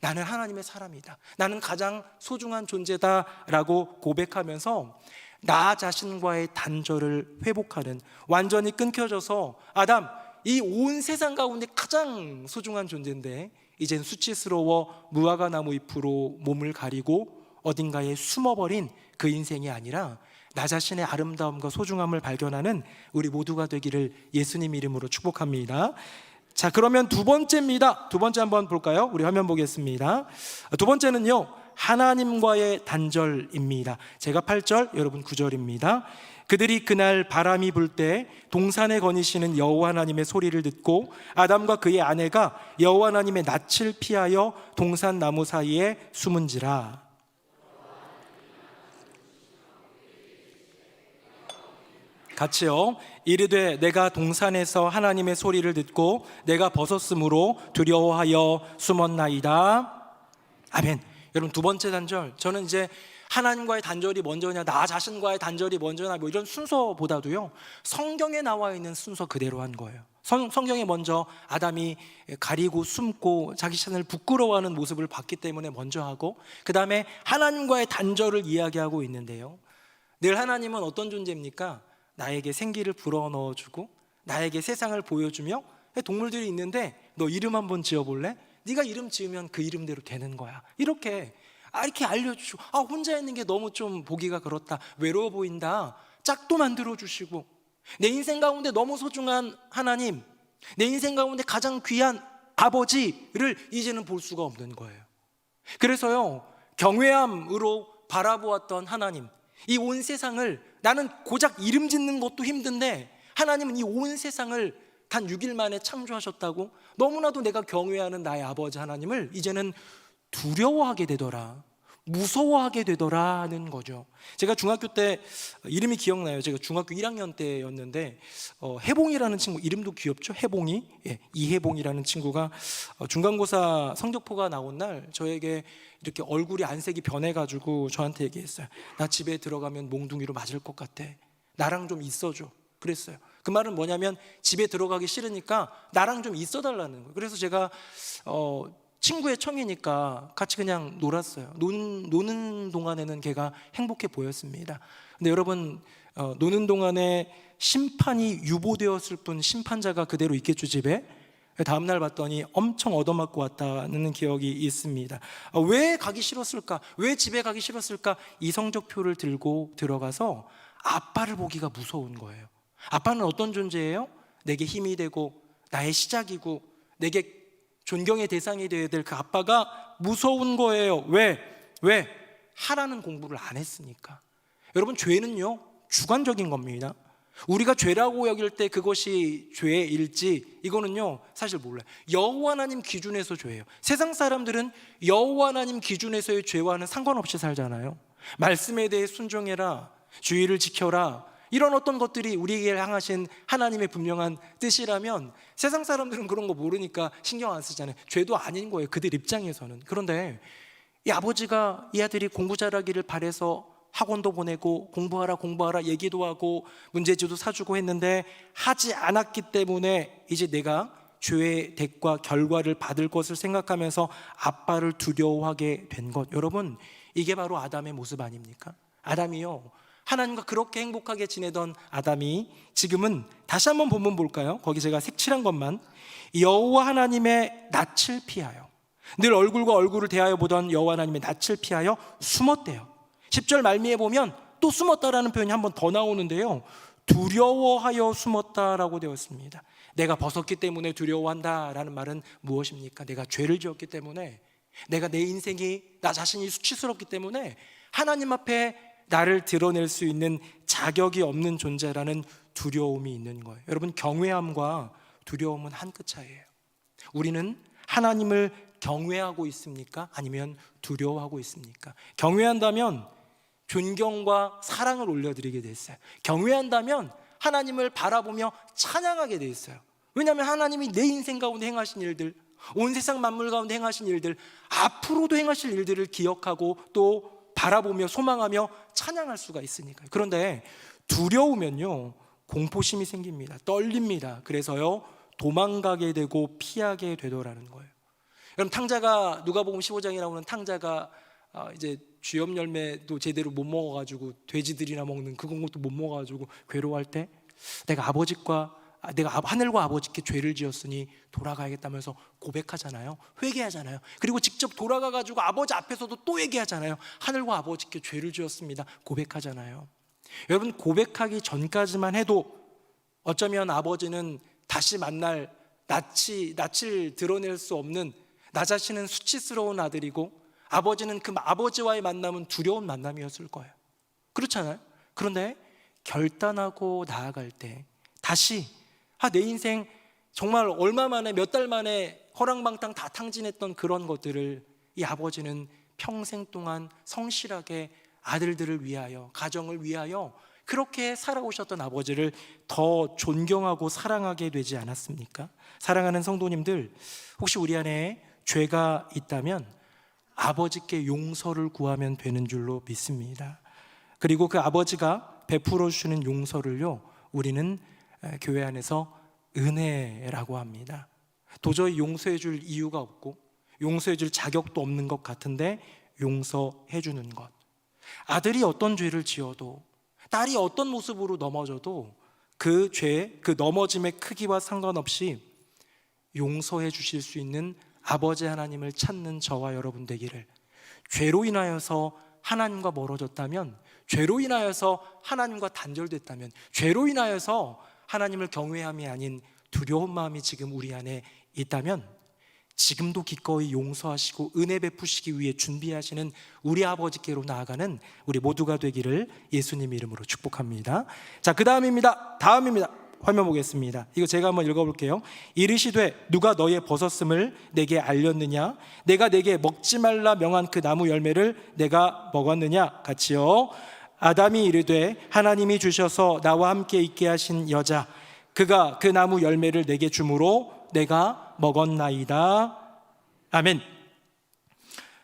나는 하나님의 사람이다, 나는 가장 소중한 존재다라고 고백하면서 나 자신과의 단절을 회복하는, 완전히 끊겨져서 아담, 이 온 세상 가운데 가장 소중한 존재인데 이젠 수치스러워 무화과 나무 잎으로 몸을 가리고 어딘가에 숨어버린 그 인생이 아니라 나 자신의 아름다움과 소중함을 발견하는 우리 모두가 되기를 예수님 이름으로 축복합니다. 자, 그러면 두 번째입니다. 두 번째 한번 볼까요? 우리 화면 보겠습니다. 두 번째는요, 하나님과의 단절입니다. 제가 8절, 여러분 9절입니다. 그들이 그날 바람이 불 때 동산에 거니시는 여호와 하나님의 소리를 듣고 아담과 그의 아내가 여호와 하나님의 낯을 피하여 동산 나무 사이에 숨은지라. 같이요. 이르되 내가 동산에서 하나님의 소리를 듣고 내가 벗었으므로 두려워하여 숨었나이다. 아멘. 여러분, 두 번째 단절, 저는 이제 하나님과의 단절이 먼저냐, 나 자신과의 단절이 먼저냐, 뭐 이런 순서보다도요, 성경에 나와 있는 순서 그대로 한 거예요. 성경에 먼저 아담이 가리고 숨고 자기 자신을 부끄러워하는 모습을 봤기 때문에 먼저 하고, 그 다음에 하나님과의 단절을 이야기하고 있는데요, 늘 하나님은 어떤 존재입니까? 나에게 생기를 불어넣어주고 나에게 세상을 보여주며, 동물들이 있는데 너 이름 한번 지어볼래? 네가 이름 지으면 그 이름대로 되는 거야. 이렇게 알려주시고, 혼자 있는 게 너무 좀 보기가 그렇다, 외로워 보인다, 짝도 만들어주시고, 내 인생 가운데 너무 소중한 하나님, 내 인생 가운데 가장 귀한 아버지를 이제는 볼 수가 없는 거예요. 그래서요, 경외함으로 바라보았던 하나님, 이 온 세상을, 나는 고작 이름 짓는 것도 힘든데 하나님은 이 온 세상을 단 6일 만에 창조하셨다고, 너무나도 내가 경외하는 나의 아버지 하나님을 이제는 두려워하게 되더라, 무서워하게 되더라는 거죠. 제가 중학교 때 이름이 기억나요. 제가 중학교 1학년 때였는데 해봉이라는 친구, 이름도 귀엽죠? 해봉이. 이해봉이라는 친구가 중간고사 성적표가 나온 날 저에게 이렇게 얼굴이 안색이 변해가지고 저한테 얘기했어요. 나 집에 들어가면 몽둥이로 맞을 것 같아, 나랑 좀 있어줘, 그랬어요. 그 말은 뭐냐면 집에 들어가기 싫으니까 나랑 좀 있어달라는 거예요. 그래서 제가 친구의 청이니까 같이 그냥 놀았어요. 노는 동안에는 걔가 행복해 보였습니다. 근데 여러분, 노는 동안에 심판이 유보되었을 뿐 심판자가 그대로 있겠죠, 집에? 다음날 봤더니 엄청 얻어맞고 왔다는 기억이 있습니다. 왜 가기 싫었을까? 왜 집에 가기 싫었을까? 이 성적표를 들고 들어가서 아빠를 보기가 무서운 거예요. 아빠는 어떤 존재예요? 내게 힘이 되고 나의 시작이고 내게 존경의 대상이 되어야 될 그 아빠가 무서운 거예요. 왜? 하라는 공부를 안 했으니까. 여러분, 죄는요, 주관적인 겁니다. 우리가 죄라고 여길 때 그것이 죄일지, 이거는요 사실 몰라요. 여호와 하나님 기준에서 죄예요. 세상 사람들은 여호와 하나님 기준에서의 죄와는 상관없이 살잖아요. 말씀에 대해 순종해라, 주의를 지켜라, 이런 어떤 것들이 우리에게 향하신 하나님의 분명한 뜻이라면 세상 사람들은 그런 거 모르니까 신경 안 쓰잖아요. 죄도 아닌 거예요, 그들 입장에서는. 그런데 이 아버지가 이 아들이 공부 잘하기를 바래서 학원도 보내고 공부하라 얘기도 하고 문제지도 사주고 했는데 하지 않았기 때문에 이제 내가 죄의 대가 결과를 받을 것을 생각하면서 아빠를 두려워하게 된 것, 여러분, 이게 바로 아담의 모습 아닙니까? 아담이요, 하나님과 그렇게 행복하게 지내던 아담이 지금은 다시 한번 본문 볼까요? 거기 제가 색칠한 것만, 여호와 하나님의 낯을 피하여, 늘 얼굴과 얼굴을 대하여 보던 여호와 하나님의 낯을 피하여 숨었대요. 10절 말미에 보면 또 숨었다라는 표현이 한 번 더 나오는데요, 두려워하여 숨었다라고 되어 있습니다. 내가 벗었기 때문에 두려워한다라는 말은 무엇입니까? 내가 죄를 지었기 때문에, 내가 내 인생이, 나 자신이 수치스럽기 때문에 하나님 앞에 나를 드러낼 수 있는 자격이 없는 존재라는 두려움이 있는 거예요. 여러분, 경외함과 두려움은 한 끗 차이예요. 우리는 하나님을 경외하고 있습니까? 아니면 두려워하고 있습니까? 경외한다면 존경과 사랑을 올려드리게 돼 있어요. 경외한다면 하나님을 바라보며 찬양하게 돼 있어요. 왜냐하면 하나님이 내 인생 가운데 행하신 일들, 온 세상 만물 가운데 행하신 일들, 앞으로도 행하실 일들을 기억하고 또 바라보며 소망하며 찬양할 수가 있으니까요. 그런데 두려우면요, 공포심이 생깁니다. 떨립니다. 그래서요, 도망가게 되고 피하게 되더라는 거예요. 여러분, 탕자가, 누가복음 15장에 나오는 탕자가 이제 쥐염 열매도 제대로 못 먹어가지고 돼지들이나 먹는 그런 것도 못 먹어가지고 괴로워할 때, 내가 하늘과 아버지께 죄를 지었으니 돌아가야겠다면서 고백하잖아요. 회개하잖아요. 그리고 직접 돌아가가지고 아버지 앞에서도 또 얘기하잖아요. 하늘과 아버지께 죄를 지었습니다, 고백하잖아요. 여러분, 고백하기 전까지만 해도 어쩌면 아버지는 다시 만날 낯을 드러낼 수 없는 나 자신은 수치스러운 아들이고 아버지는 그 아버지와의 만남은 두려운 만남이었을 거예요. 그렇잖아요. 그런데 결단하고 나아갈 때 다시 내 인생 정말 얼마 만에 몇 달 만에 허랑방탕 다 탕진했던 그런 것들을 이 아버지는 평생 동안 성실하게 아들들을 위하여 가정을 위하여 그렇게 살아오셨던 아버지를 더 존경하고 사랑하게 되지 않았습니까? 사랑하는 성도님들, 혹시 우리 안에 죄가 있다면 아버지께 용서를 구하면 되는 줄로 믿습니다. 그리고 그 아버지가 베풀어 주시는 용서를요, 우리는 교회 안에서 은혜라고 합니다. 도저히 용서해 줄 이유가 없고 용서해 줄 자격도 없는 것 같은데 용서해 주는 것. 아들이 어떤 죄를 지어도, 딸이 어떤 모습으로 넘어져도 그 죄, 그 넘어짐의 크기와 상관없이 용서해 주실 수 있는 아버지 하나님을 찾는 저와 여러분 되기를. 죄로 인하여서 하나님과 멀어졌다면, 죄로 인하여서 하나님과 단절됐다면, 죄로 인하여서 하나님을 경외함이 아닌 두려운 마음이 지금 우리 안에 있다면 지금도 기꺼이 용서하시고 은혜 베푸시기 위해 준비하시는 우리 아버지께로 나아가는 우리 모두가 되기를 예수님 이름으로 축복합니다. 자, 그 다음입니다. 화면 보겠습니다. 이거 제가 한번 읽어볼게요. 이르시되 누가 너의 벗었음을 내게 알렸느냐? 내가 내게 먹지 말라 명한 그 나무 열매를 내가 먹었느냐? 같이요. 아담이 이르되 하나님이 주셔서 나와 함께 있게 하신 여자, 그가 그 나무 열매를 내게 주므로 내가 먹었나이다. 아멘.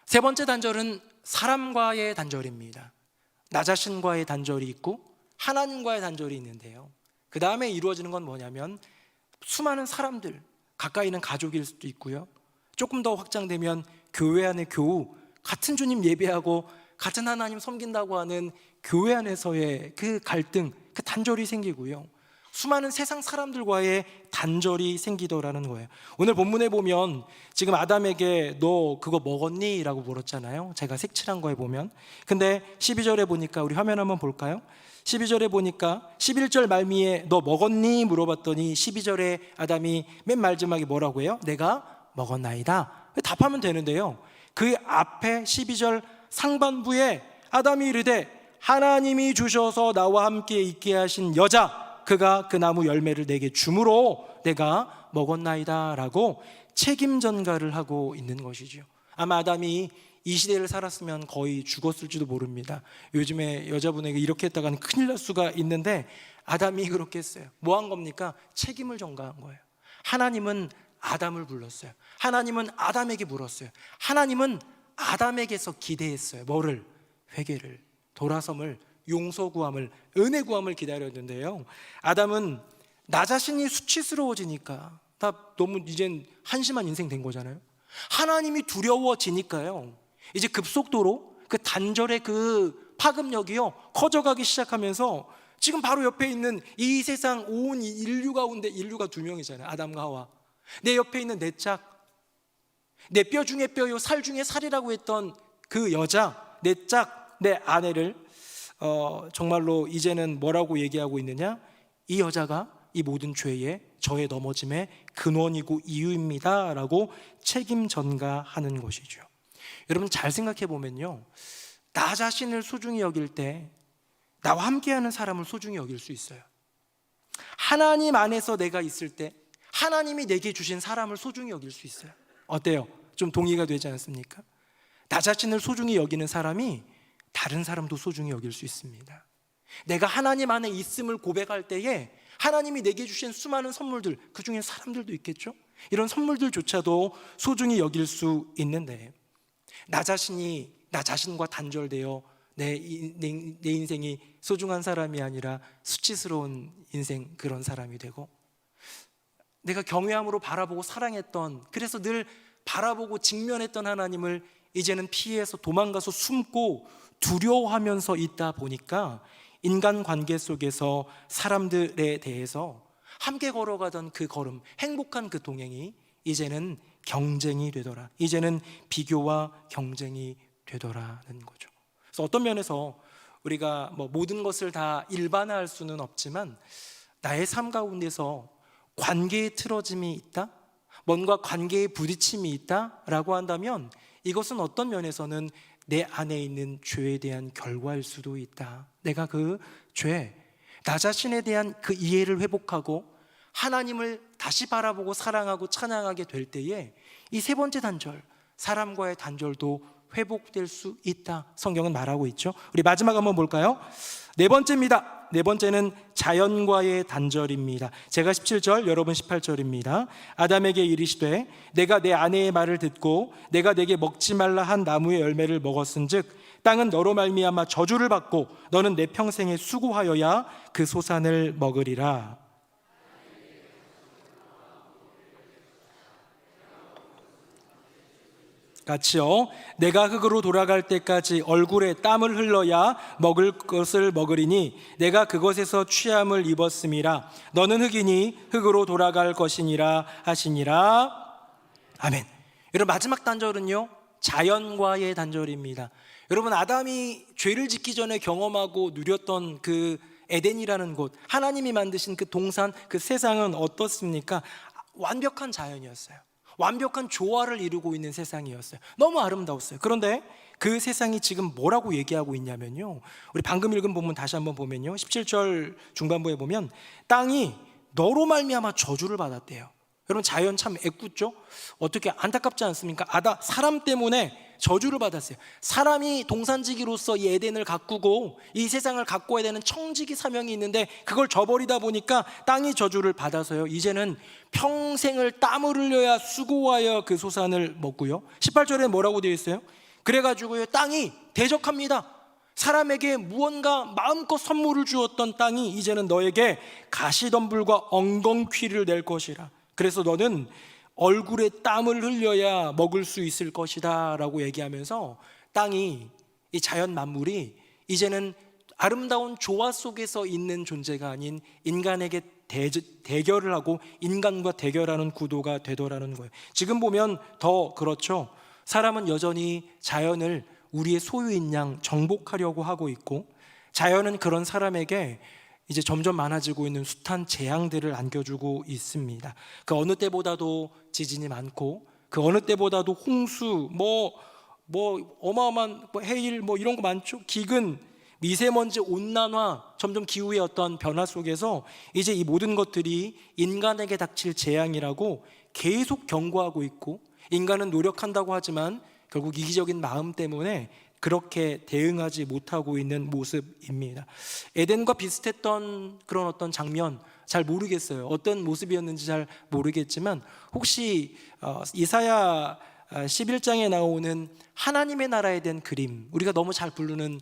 세 번째 단절은 사람과의 단절입니다. 나 자신과의 단절이 있고 하나님과의 단절이 있는데요, 그 다음에 이루어지는 건 뭐냐면 수많은 사람들, 가까이는 가족일 수도 있고요, 조금 더 확장되면 교회 안의 교우, 같은 주님 예배하고 같은 하나님 섬긴다고 하는 교회 안에서의 그 갈등, 그 단절이 생기고요, 수많은 세상 사람들과의 단절이 생기더라는 거예요. 오늘 본문에 보면 지금 아담에게 너 그거 먹었니? 라고 물었잖아요. 제가 색칠한 거에 보면. 근데 12절에 보니까, 우리 화면 한번 볼까요? 12절에 보니까 11절 말미에 너 먹었니? 물어봤더니 12절에 아담이 맨 마지막에 뭐라고 해요? 내가 먹었나이다. 답하면 되는데요, 그 앞에 12절 상반부에 아담이 이르되 하나님이 주셔서 나와 함께 있게 하신 여자, 그가 그 나무 열매를 내게 주므로 내가 먹었나이다 라고 책임 전가를 하고 있는 것이죠. 아마 아담이 이 시대를 살았으면 거의 죽었을지도 모릅니다. 요즘에 여자분에게 이렇게 했다가는 큰일 날 수가 있는데 아담이 그렇게 했어요. 뭐 한 겁니까? 책임을 전가한 거예요. 하나님은 아담을 불렀어요. 하나님은 아담에게 물었어요. 하나님은 아담에게서 기대했어요. 뭐를? 회개를, 돌아섬을, 용서구함을, 은혜구함을 기다렸는데요, 아담은 나 자신이 수치스러워지니까, 다 너무 이젠 한심한 인생 된 거잖아요. 하나님이 두려워지니까요, 이제 급속도로 그 단절의 그 파급력이요 커져가기 시작하면서 지금 바로 옆에 있는 이 세상 온 인류 가운데, 인류가 두 명이잖아요, 아담과 하와. 내 옆에 있는 내 짝, 내 뼈 중에 뼈요 살 중에 살이라고 했던 그 여자, 내 짝, 내 아내를 정말로 이제는 뭐라고 얘기하고 있느냐? 이 여자가 이 모든 죄의, 저의 넘어짐의 근원이고 이유입니다 라고 책임 전가하는 것이죠. 여러분 잘 생각해 보면요, 나 자신을 소중히 여길 때 나와 함께하는 사람을 소중히 여길 수 있어요. 하나님 안에서 내가 있을 때 하나님이 내게 주신 사람을 소중히 여길 수 있어요. 어때요? 좀 동의가 되지 않습니까? 나 자신을 소중히 여기는 사람이 다른 사람도 소중히 여길 수 있습니다. 내가 하나님 안에 있음을 고백할 때에 하나님이 내게 주신 수많은 선물들, 그 중에 사람들도 있겠죠? 이런 선물들조차도 소중히 여길 수 있는데, 나 자신과 단절되어 내 인생이 소중한 사람이 아니라 수치스러운 인생, 그런 사람이 되고, 내가 경외함으로 바라보고 사랑했던, 그래서 늘 바라보고 직면했던 하나님을 이제는 피해서 도망가서 숨고 두려워하면서 있다 보니까 인간 관계 속에서 사람들에 대해서 함께 걸어가던 그 걸음, 행복한 그 동행이 이제는 경쟁이 되더라, 이제는 비교와 경쟁이 되더라는 거죠. 그래서 어떤 면에서 우리가 모든 것을 다 일반화할 수는 없지만 나의 삶 가운데서 관계의 틀어짐이 있다? 뭔가 관계의 부딪힘이 있다라고 한다면 이것은 어떤 면에서는 내 안에 있는 죄에 대한 결과일 수도 있다. 내가 그 죄, 나 자신에 대한 그 이해를 회복하고 하나님을 다시 바라보고 사랑하고 찬양하게 될 때에 이 세 번째 단절, 사람과의 단절도 회복될 수 있다. 성경은 말하고 있죠. 우리 마지막 한번 볼까요? 네 번째입니다. 네 번째는 자연과의 단절입니다. 제가 17절, 여러분 18절입니다. 아담에게 이르시되 내가 내 아내의 말을 듣고 내가 내게 먹지 말라 한 나무의 열매를 먹었은즉 땅은 너로 말미암아 저주를 받고 너는 내 평생에 수고하여야 그 소산을 먹으리라. 같이요. 내가 흙으로 돌아갈 때까지 얼굴에 땀을 흘러야 먹을 것을 먹으리니 내가 그것에서 취함을 입었음이라. 너는 흙이니 흙으로 돌아갈 것이니라 하시니라. 아멘. 여러분, 마지막 단절은요, 자연과의 단절입니다. 여러분, 아담이 죄를 짓기 전에 경험하고 누렸던 그 에덴이라는 곳, 하나님이 만드신 그 동산, 그 세상은 어떻습니까? 완벽한 자연이었어요. 완벽한 조화를 이루고 있는 세상이었어요. 너무 아름다웠어요. 그런데 그 세상이 지금 뭐라고 얘기하고 있냐면요, 우리 방금 읽은 본문 다시 한번 보면요, 17절 중반부에 보면 땅이 너로 말미암아 저주를 받았대요. 여러분, 자연 참 애꿎죠? 어떻게 안타깝지 않습니까? 사람 때문에 저주를 받았어요. 사람이 동산지기로서 이 에덴을 가꾸고 이 세상을 가꿔야 되는 청지기 사명이 있는데 그걸 저버리다 보니까 땅이 저주를 받아서요, 이제는 평생을 땀을 흘려야 수고하여 그 소산을 먹고요, 18절에 뭐라고 되어 있어요? 그래가지고요, 땅이 대적합니다. 사람에게 무언가 마음껏 선물을 주었던 땅이 이제는 너에게 가시덤불과 엉겅퀴를 낼 것이라. 그래서 너는 얼굴에 땀을 흘려야 먹을 수 있을 것이다 라고 얘기하면서 땅이, 이 자연 만물이 이제는 아름다운 조화 속에서 있는 존재가 아닌 인간에게 대결을 하고 인간과 대결하는 구도가 되더라는 거예요. 지금 보면 더 그렇죠. 사람은 여전히 자연을 우리의 소유인 양 정복하려고 하고 있고, 자연은 그런 사람에게 이제 점점 많아지고 있는 숱한 재앙들을 안겨주고 있습니다. 그 어느 때보다도 지진이 많고, 그 어느 때보다도 홍수, 어마어마한 해일, 이런 거 많죠. 기근, 미세먼지, 온난화, 점점 기후의 어떤 변화 속에서 이제 이 모든 것들이 인간에게 닥칠 재앙이라고 계속 경고하고 있고, 인간은 노력한다고 하지만 결국 이기적인 마음 때문에 그렇게 대응하지 못하고 있는 모습입니다. 에덴과 비슷했던 그런 어떤 장면 잘 모르겠어요. 어떤 모습이었는지 잘 모르겠지만 혹시 이사야 11장에 나오는 하나님의 나라에 대한 그림, 우리가 너무 잘 부르는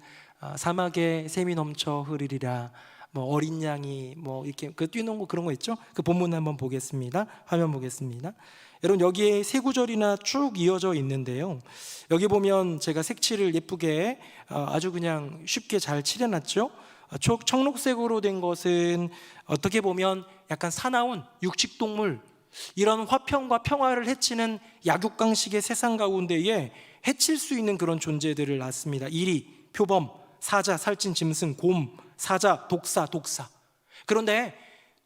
사막에 샘이 넘쳐 흐르리라, 어린 양이 이렇게 그 뛰는 거, 그런 거 있죠? 그 본문 한번 보겠습니다. 화면 보겠습니다. 여러분, 여기에 세 구절이나 쭉 이어져 있는데요, 여기 보면 제가 색칠을 예쁘게 아주 그냥 쉽게 잘 칠해놨죠. 청록색으로 된 것은 어떻게 보면 약간 사나운 육식동물, 이런 화평과 평화를 해치는 약육강식의 세상 가운데에 해칠 수 있는 그런 존재들을 낳습니다. 이리, 표범, 사자, 살찐 짐승, 곰, 사자, 독사. 그런데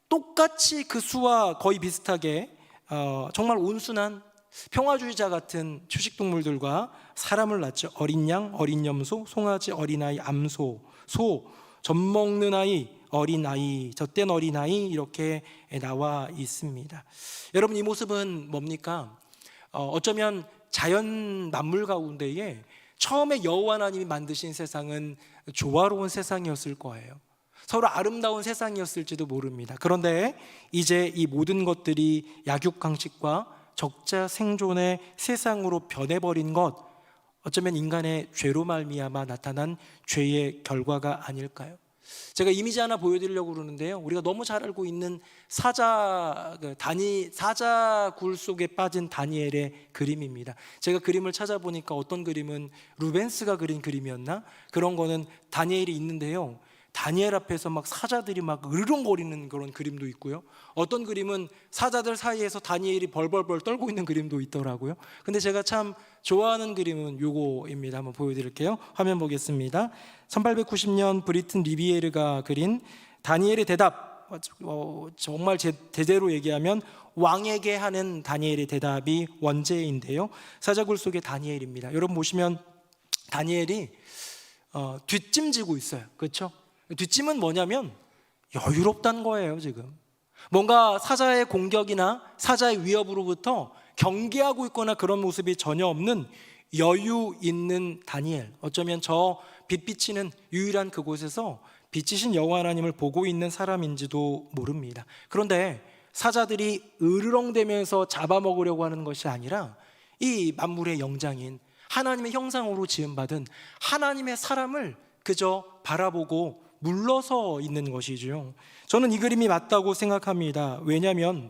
똑같이 그 수와 거의 비슷하게 정말 온순한 평화주의자 같은 초식동물들과 사람을 낳죠. 어린 양, 어린 염소, 송아지, 어린아이, 암소, 소, 젖먹는 아이, 어린아이, 젖된 어린아이, 이렇게 나와 있습니다. 여러분, 이 모습은 뭡니까? 어쩌면 자연 만물 가운데에 처음에 여호와 하나님이 만드신 세상은 조화로운 세상이었을 거예요. 서로 아름다운 세상이었을지도 모릅니다. 그런데 이제 이 모든 것들이 약육강식과 적자 생존의 세상으로 변해버린 것, 어쩌면 인간의 죄로 말미암아 나타난 죄의 결과가 아닐까요? 제가 이미지 하나 보여드리려고 그러는데요, 우리가 너무 잘 알고 있는 사자굴 속에 빠진 다니엘의 그림입니다. 제가 그림을 찾아보니까 어떤 그림은 루벤스가 그린 그림이었나? 그런 거는 다니엘이 있는데요, 다니엘 앞에서 막 사자들이 막 으르렁거리는 그런 그림도 있고요, 어떤 그림은 사자들 사이에서 다니엘이 벌벌벌 떨고 있는 그림도 있더라고요. 근데 제가 참 좋아하는 그림은 요거입니다. 한번 보여드릴게요. 화면 보겠습니다. 1890년 브리튼 리비에르가 그린 다니엘의 대답, 정말 제대로 얘기하면 왕에게 하는 다니엘의 대답이 원제인데요. 사자굴 속의 다니엘입니다. 여러분 보시면 다니엘이 뒷짐지고 있어요. 그렇죠? 뒷짐은 뭐냐면 여유롭다는 거예요. 지금 뭔가 사자의 공격이나 사자의 위협으로부터 경계하고 있거나 그런 모습이 전혀 없는 여유 있는 다니엘. 어쩌면 저 빛 비치는 유일한 그곳에서 빛이신 여호와 하나님을 보고 있는 사람인지도 모릅니다. 그런데 사자들이 으르렁대면서 잡아먹으려고 하는 것이 아니라 이 만물의 영장인 하나님의 형상으로 지음받은 하나님의 사람을 그저 바라보고 물러서 있는 것이죠. 저는 이 그림이 맞다고 생각합니다. 왜냐하면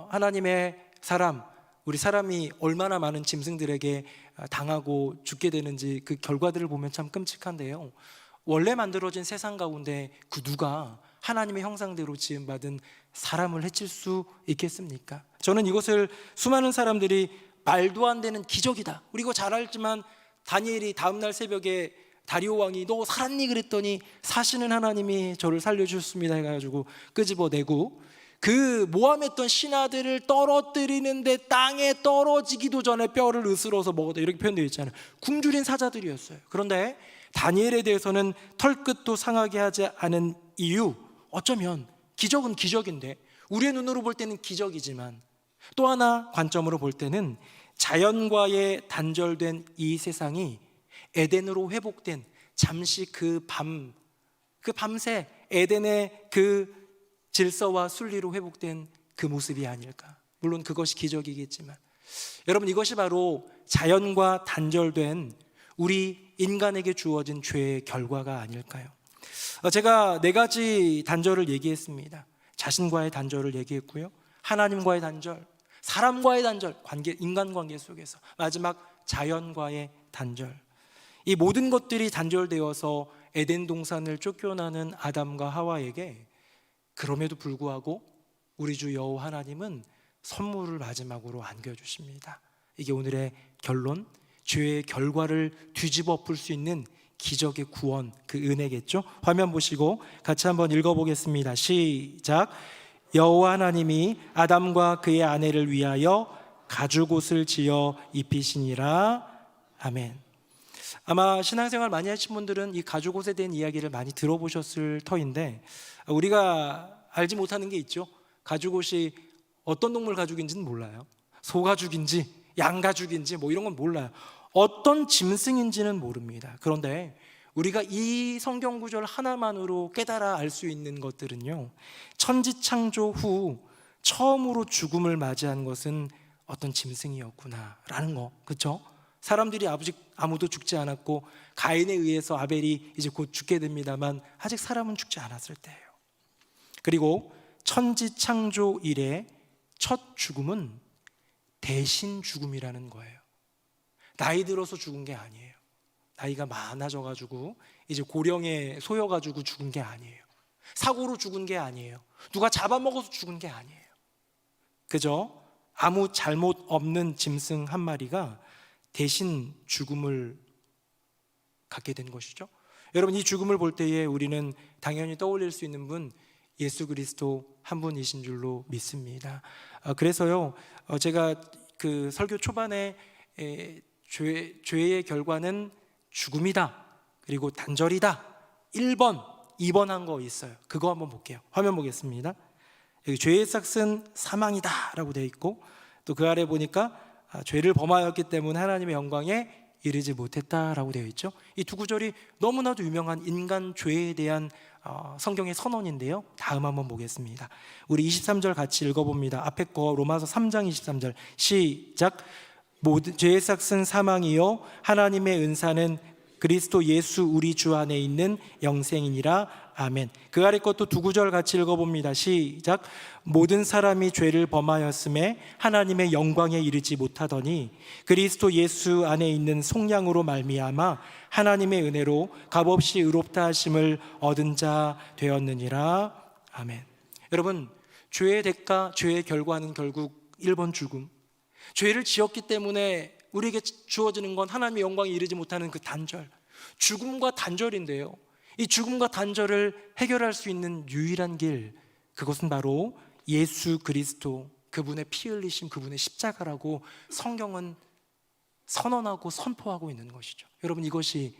하나님의 사람, 우리 사람이 얼마나 많은 짐승들에게 당하고 죽게 되는지 그 결과들을 보면 참 끔찍한데요. 원래 만들어진 세상 가운데 그 누가 하나님의 형상대로 지음받은 사람을 해칠 수 있겠습니까? 저는 이것을 수많은 사람들이 말도 안 되는 기적이다, 우리 이거 잘 알지만 다니엘이 다음날 새벽에 다리오 왕이 너 살았니? 그랬더니 사시는 하나님이 저를 살려주셨습니다 해가지고 끄집어내고 그 모함했던 신하들을 떨어뜨리는데 땅에 떨어지기도 전에 뼈를 으스러서 먹었다, 이렇게 표현되어 있잖아요. 굶주린 사자들이었어요. 그런데 다니엘에 대해서는 털끝도 상하게 하지 않은 이유, 어쩌면 기적은 기적인데 우리의 눈으로 볼 때는 기적이지만 또 하나 관점으로 볼 때는 자연과의 단절된 이 세상이 에덴으로 회복된 잠시 그 밤새 에덴의 그 질서와 순리로 회복된 그 모습이 아닐까. 물론 그것이 기적이겠지만 여러분, 이것이 바로 자연과 단절된 우리 인간에게 주어진 죄의 결과가 아닐까요? 제가 4가지 단절을 얘기했습니다. 자신과의 단절을 얘기했고요, 하나님과의 단절, 사람과의 단절, 인간관계 속에서 마지막 자연과의 단절. 이 모든 것들이 단절되어서 에덴 동산을 쫓겨나는 아담과 하와에게 그럼에도 불구하고 우리 주 여호와 하나님은 선물을 마지막으로 안겨주십니다. 이게 오늘의 결론, 죄의 결과를 뒤집어 엎을 수 있는 기적의 구원, 그 은혜겠죠. 화면 보시고 같이 한번 읽어보겠습니다. 시작. 여호와 하나님이 아담과 그의 아내를 위하여 가죽옷을 지어 입히시니라. 아멘. 아마 신앙생활 많이 하신 분들은 이 가죽옷에 대한 이야기를 많이 들어보셨을 터인데 우리가 알지 못하는 게 있죠. 가죽옷이 어떤 동물 가죽인지는 몰라요. 소 가죽인지 양 가죽인지 뭐 이런 건 몰라요. 어떤 짐승인지는 모릅니다. 그런데 우리가 이 성경 구절 하나만으로 깨달아 알 수 있는 것들은요, 천지창조 후 처음으로 죽음을 맞이한 것은 어떤 짐승이었구나라는 거, 그렇죠? 사람들이 아직 아무도 죽지 않았고 가인에 의해서 아벨이 이제 곧 죽게 됩니다만 아직 사람은 죽지 않았을 때예요. 그리고 천지창조 이래 첫 죽음은 대신 죽음이라는 거예요. 나이 들어서 죽은 게 아니에요. 나이가 많아져가지고 이제 고령에 쏘여가지고 죽은 게 아니에요. 사고로 죽은 게 아니에요. 누가 잡아먹어서 죽은 게 아니에요. 그저 아무 잘못 없는 짐승 한 마리가 대신 죽음을 갖게 된 것이죠. 여러분, 이 죽음을 볼 때에 우리는 당연히 떠올릴 수 있는 분, 예수 그리스도 한 분이신 줄로 믿습니다. 그래서요, 제가 그 설교 초반에 죄의 결과는 죽음이다, 그리고 단절이다, 1번, 2번 한 거 있어요. 그거 한번 볼게요. 화면 보겠습니다. 여기 죄의 삭은 사망이다 라고 되어 있고, 또 그 아래 보니까 죄를 범하였기 때문에 하나님의 영광에 이르지 못했다라고 되어 있죠. 이 두 구절이 너무나도 유명한 인간 죄에 대한 성경의 선언인데요. 다음 한번 보겠습니다. 우리 23절 같이 읽어봅니다. 앞에 거 로마서 3장 23절 시작. 모든 죄의 삭은 사망이요 하나님의 은사는 그리스도 예수 우리 주 안에 있는 영생이니라. 아멘. 그 아래 것도 두 구절 같이 읽어봅니다. 시작. 모든 사람이 죄를 범하였음에 하나님의 영광에 이르지 못하더니 그리스도 예수 안에 있는 속량으로 말미암아 하나님의 은혜로 값없이 의롭다 하심을 얻은 자 되었느니라. 아멘. 여러분, 죄의 대가, 죄의 결과는 결국 1번 죽음. 죄를 지었기 때문에 우리에게 주어지는 건 하나님의 영광에 이르지 못하는 그 단절, 죽음과 단절인데요, 이 죽음과 단절을 해결할 수 있는 유일한 길, 그것은 바로 예수 그리스도, 그분의 피 흘리심, 그분의 십자가라고 성경은 선언하고 선포하고 있는 것이죠. 여러분, 이것이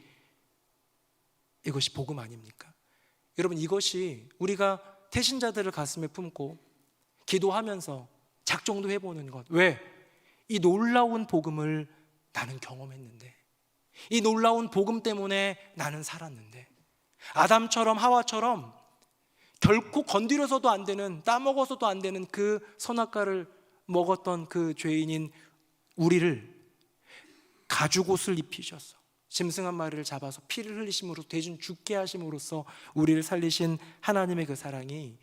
복음 아닙니까? 여러분, 이것이 우리가 태신자들을 가슴에 품고 기도하면서 작정도 해보는 것. 왜? 이 놀라운 복음을 나는 경험했는데, 이 놀라운 복음 때문에 나는 살았는데, 아담처럼 하와처럼 결코 건드려서도 안 되는, 따먹어서도 안 되는 그 선악과를 먹었던 그 죄인인 우리를 가죽옷을 입히셔서 짐승 한 마리를 잡아서 피를 흘리심으로 대신 죽게 하심으로써 우리를 살리신 하나님의 그 사랑이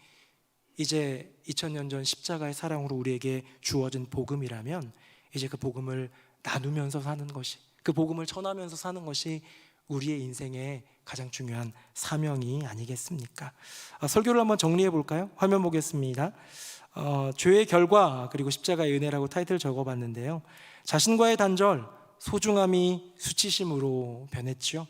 이제 2000년 전 십자가의 사랑으로 우리에게 주어진 복음이라면, 이제 그 복음을 나누면서 사는 것이, 그 복음을 전하면서 사는 것이 우리의 인생의 가장 중요한 사명이 아니겠습니까? 설교를 한번 정리해 볼까요? 화면 보겠습니다. 죄의 결과 그리고 십자가의 은혜라고 타이틀 적어봤는데요. 자신과의 단절, 소중함이 수치심으로 변했죠.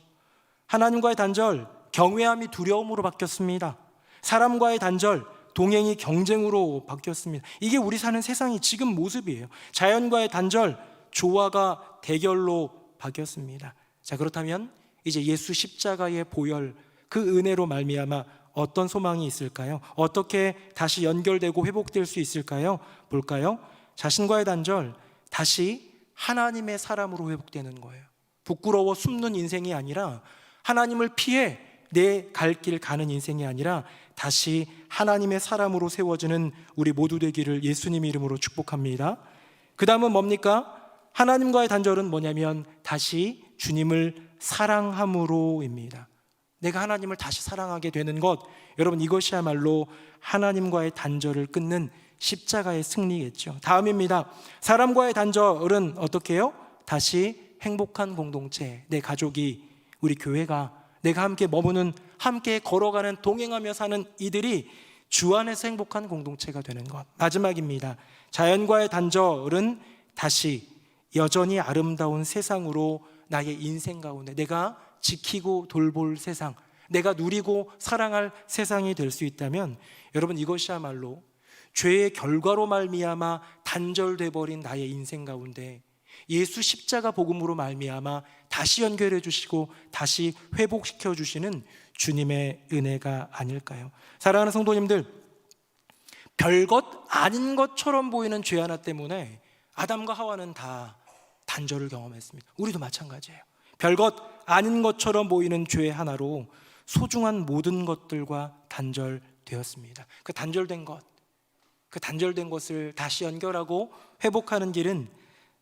하나님과의 단절, 경외함이 두려움으로 바뀌었습니다. 사람과의 단절, 동행이 경쟁으로 바뀌었습니다. 이게 우리 사는 세상이 지금 모습이에요. 자연과의 단절, 조화가 대결로 바뀌었습니다. 자, 그렇다면 이제 예수 십자가의 보혈, 그 은혜로 말미암아 어떤 소망이 있을까요? 어떻게 다시 연결되고 회복될 수 있을까요? 볼까요? 자신과의 단절, 다시 하나님의 사람으로 회복되는 거예요. 부끄러워 숨는 인생이 아니라, 하나님을 피해 내 갈 길 가는 인생이 아니라 다시 하나님의 사람으로 세워지는 우리 모두 되기를 예수님 이름으로 축복합니다. 그 다음은 뭡니까? 하나님과의 단절은 뭐냐면 다시 주님을 사랑함으로입니다. 내가 하나님을 다시 사랑하게 되는 것, 여러분, 이것이야말로 하나님과의 단절을 끊는 십자가의 승리겠죠. 다음입니다. 사람과의 단절은 어떻게 해요? 다시 행복한 공동체, 내 가족이, 우리 교회가, 내가 함께 머무는, 함께 걸어가는, 동행하며 사는 이들이 주 안에서 행복한 공동체가 되는 것. 마지막입니다. 자연과의 단절은 다시 여전히 아름다운 세상으로 나의 인생 가운데 내가 지키고 돌볼 세상, 내가 누리고 사랑할 세상이 될 수 있다면, 여러분, 이것이야말로 죄의 결과로 말미암아 단절돼 버린 나의 인생 가운데 예수 십자가 복음으로 말미암아 다시 연결해 주시고 다시 회복시켜 주시는 주님의 은혜가 아닐까요? 사랑하는 성도님들, 별것 아닌 것처럼 보이는 죄 하나 때문에 아담과 하와는 다 단절을 경험했습니다. 우리도 마찬가지예요. 별것 아닌 것처럼 보이는 죄 하나로 소중한 모든 것들과 단절되었습니다. 그 단절된 것을 다시 연결하고 회복하는 길은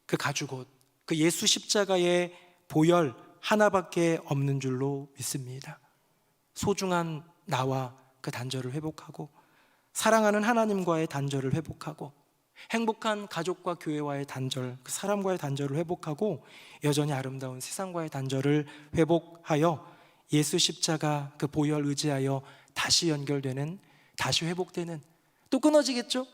그 가죽옷, 그 예수 십자가의 보혈 하나밖에 없는 줄로 믿습니다. 소중한 나와 그 단절을 회복하고, 사랑하는 하나님과의 단절을 회복하고, 행복한 가족과 교회와의 단절, 그 사람과의 단절을 회복하고, 여전히 아름다운 세상과의 단절을 회복하여 예수 십자가 그 보혈 의지하여 다시 연결되는, 다시 회복되는, 또 끊어지겠죠?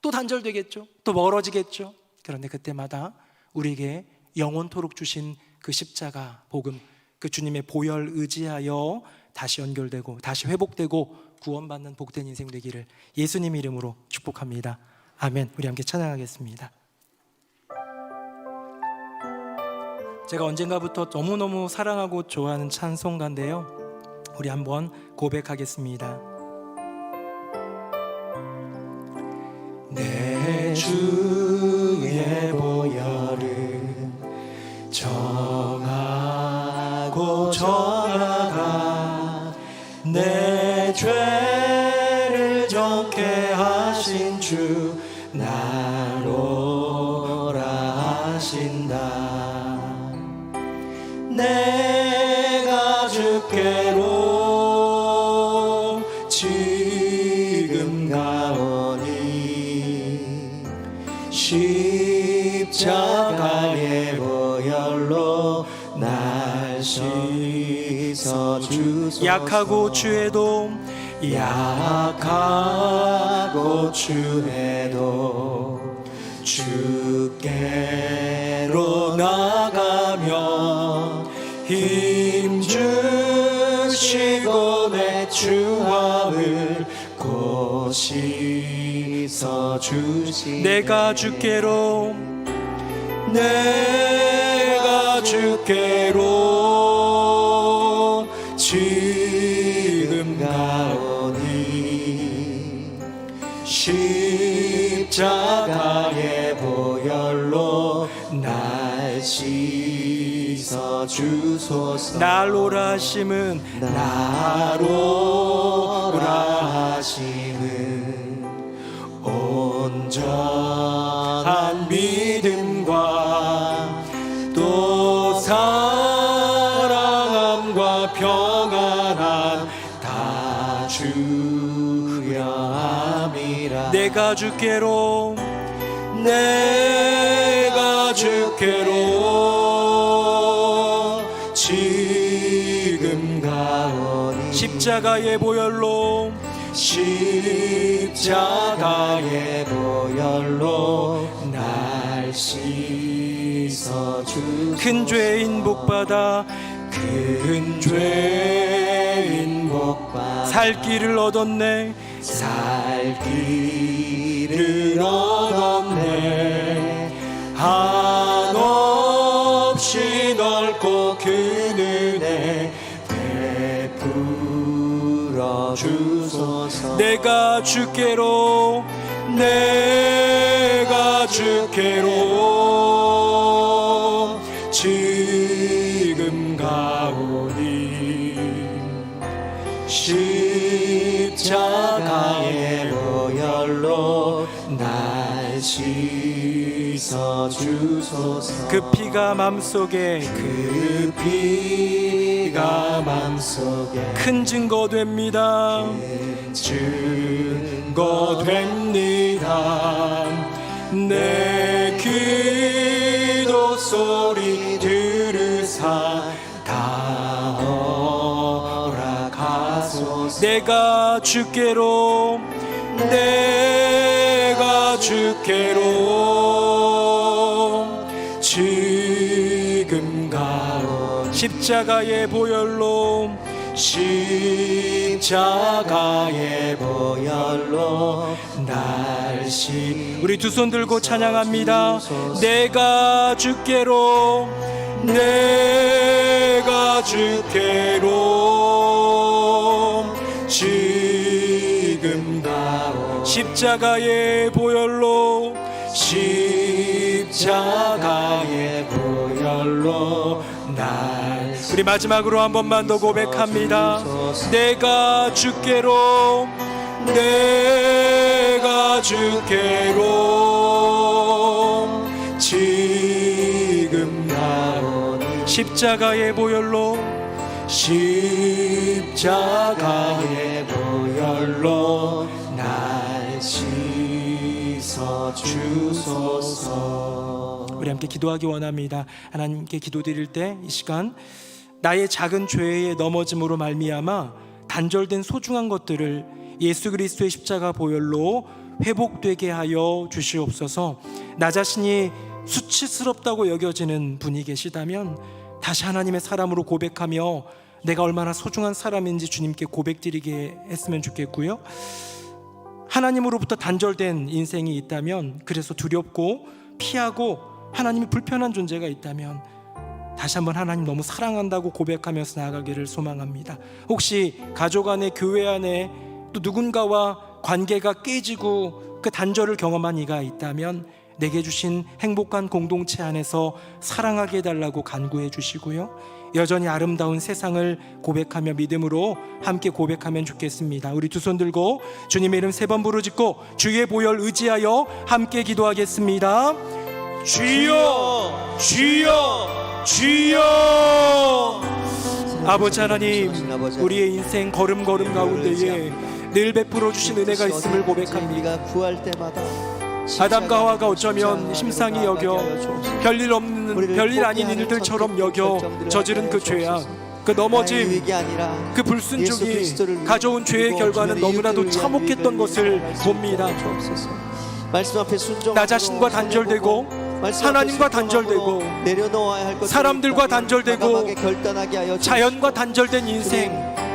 또 단절되겠죠? 또 멀어지겠죠? 그런데 그때마다 우리에게 영원토록 주신 그 십자가 복음, 그 주님의 보혈 의지하여 다시 연결되고 다시 회복되고 구원받는 복된 인생 되기를 예수님 이름으로 축복합니다. 아멘. 우리 함께 찬양하겠습니다. 제가 언젠가부터 너무너무 사랑하고 좋아하는 찬송가인데요, 우리 한번 고백하겠습니다. 내 주의 보혈은 정하고 정하가 내 죄를 정케 하신 주 나로라 하신다. 내가 주께로 지금 가오니 십자가의 보혈로 날 씻어 주소서. 약하고 추해도 주께로 나가면 힘 주시고 내 추함을 곧 씻어 주시. 내가 주께로 내가 주께로 지금 가오니 십자가의 보혈로 날 씻어 주소서. 나로라 하심은 나로라 하심은 온전한 믿음과 또 사랑함과 평안함 다 주려 함이라. 내가 주께로 내가 주께로 지금 가오니 십자가의 보혈로 십자가의 보혈로 날 씻어 주. 큰 죄인 복받아 큰 죄인 복받아 살 길을 얻었네 살 길을 얻었네. 한없이 넓고 큰 은혜 베풀어 주소서. 내가 주께로 내가 주께로 지금 가오니 십자가의 보혈로 날 씻어 주소서. 그 피가 맘속에 그 피가 맘속에 큰 증거 됩니다. 증거 됩니다. 내 기도 소리 들으사 다 허락하소서. 내가 주께로 내가 주께로 지금 가오. 십자가의 보혈로 십자가의 보혈로 날씨. 우리 두 손 들고 찬양합니다. 내가 주께로 내가 주께로 지금 가오. 십자가의 보혈로 십자가의 보혈로 날. 우리 마지막으로 한 번만 더 고백합니다. 내가 주께로 내가 주께로 지금 가오니 십자가의 보혈로 십자가의 보혈로 날 씻어 주소서. 우리 함께 기도하기 원합니다. 하나님께 기도드릴 때 이 시간 나의 작은 죄의 넘어짐으로 말미암아 단절된 소중한 것들을 예수 그리스도의 십자가 보혈로 회복되게 하여 주시옵소서. 나 자신이 수치스럽다고 여겨지는 분이 계시다면 다시 하나님의 사람으로 고백하며 내가 얼마나 소중한 사람인지 주님께 고백드리게 했으면 좋겠고요. 하나님으로부터 단절된 인생이 있다면, 그래서 두렵고 피하고 하나님이 불편한 존재가 있다면 다시 한번 하나님 너무 사랑한다고 고백하면서 나아가기를 소망합니다. 혹시 가족 안에, 교회 안에 또 누군가와 관계가 깨지고 그 단절을 경험한 이가 있다면 내게 주신 행복한 공동체 안에서 사랑하게 해달라고 간구해 주시고요. 여전히 아름다운 세상을 고백하며 믿음으로 함께 고백하면 좋겠습니다. 우리 두 손 들고 주님의 이름 3번 부르짖고 주의 보혈 의지하여 함께 기도하겠습니다. 주여 주여 주여. 아버지 하나님, 우리의 인생 걸음걸음 가운데에 늘 베풀어 주신 은혜가 있음을 고백합니다. 구할 때마다 아담과 하와가 어쩌면 심상히 여겨 별일 없는, 별일 아닌 일들처럼 여겨 저지른 그 죄악, 그 넘어짐, 그 불순종이 가져온 죄의 결과는 너무나도 참혹했던 것을 봅니다. 말씀 앞에 순종, 나 자신과 단절되고 하나님과 단절되고 사람들과 단절되고 자연과 단절된 인생,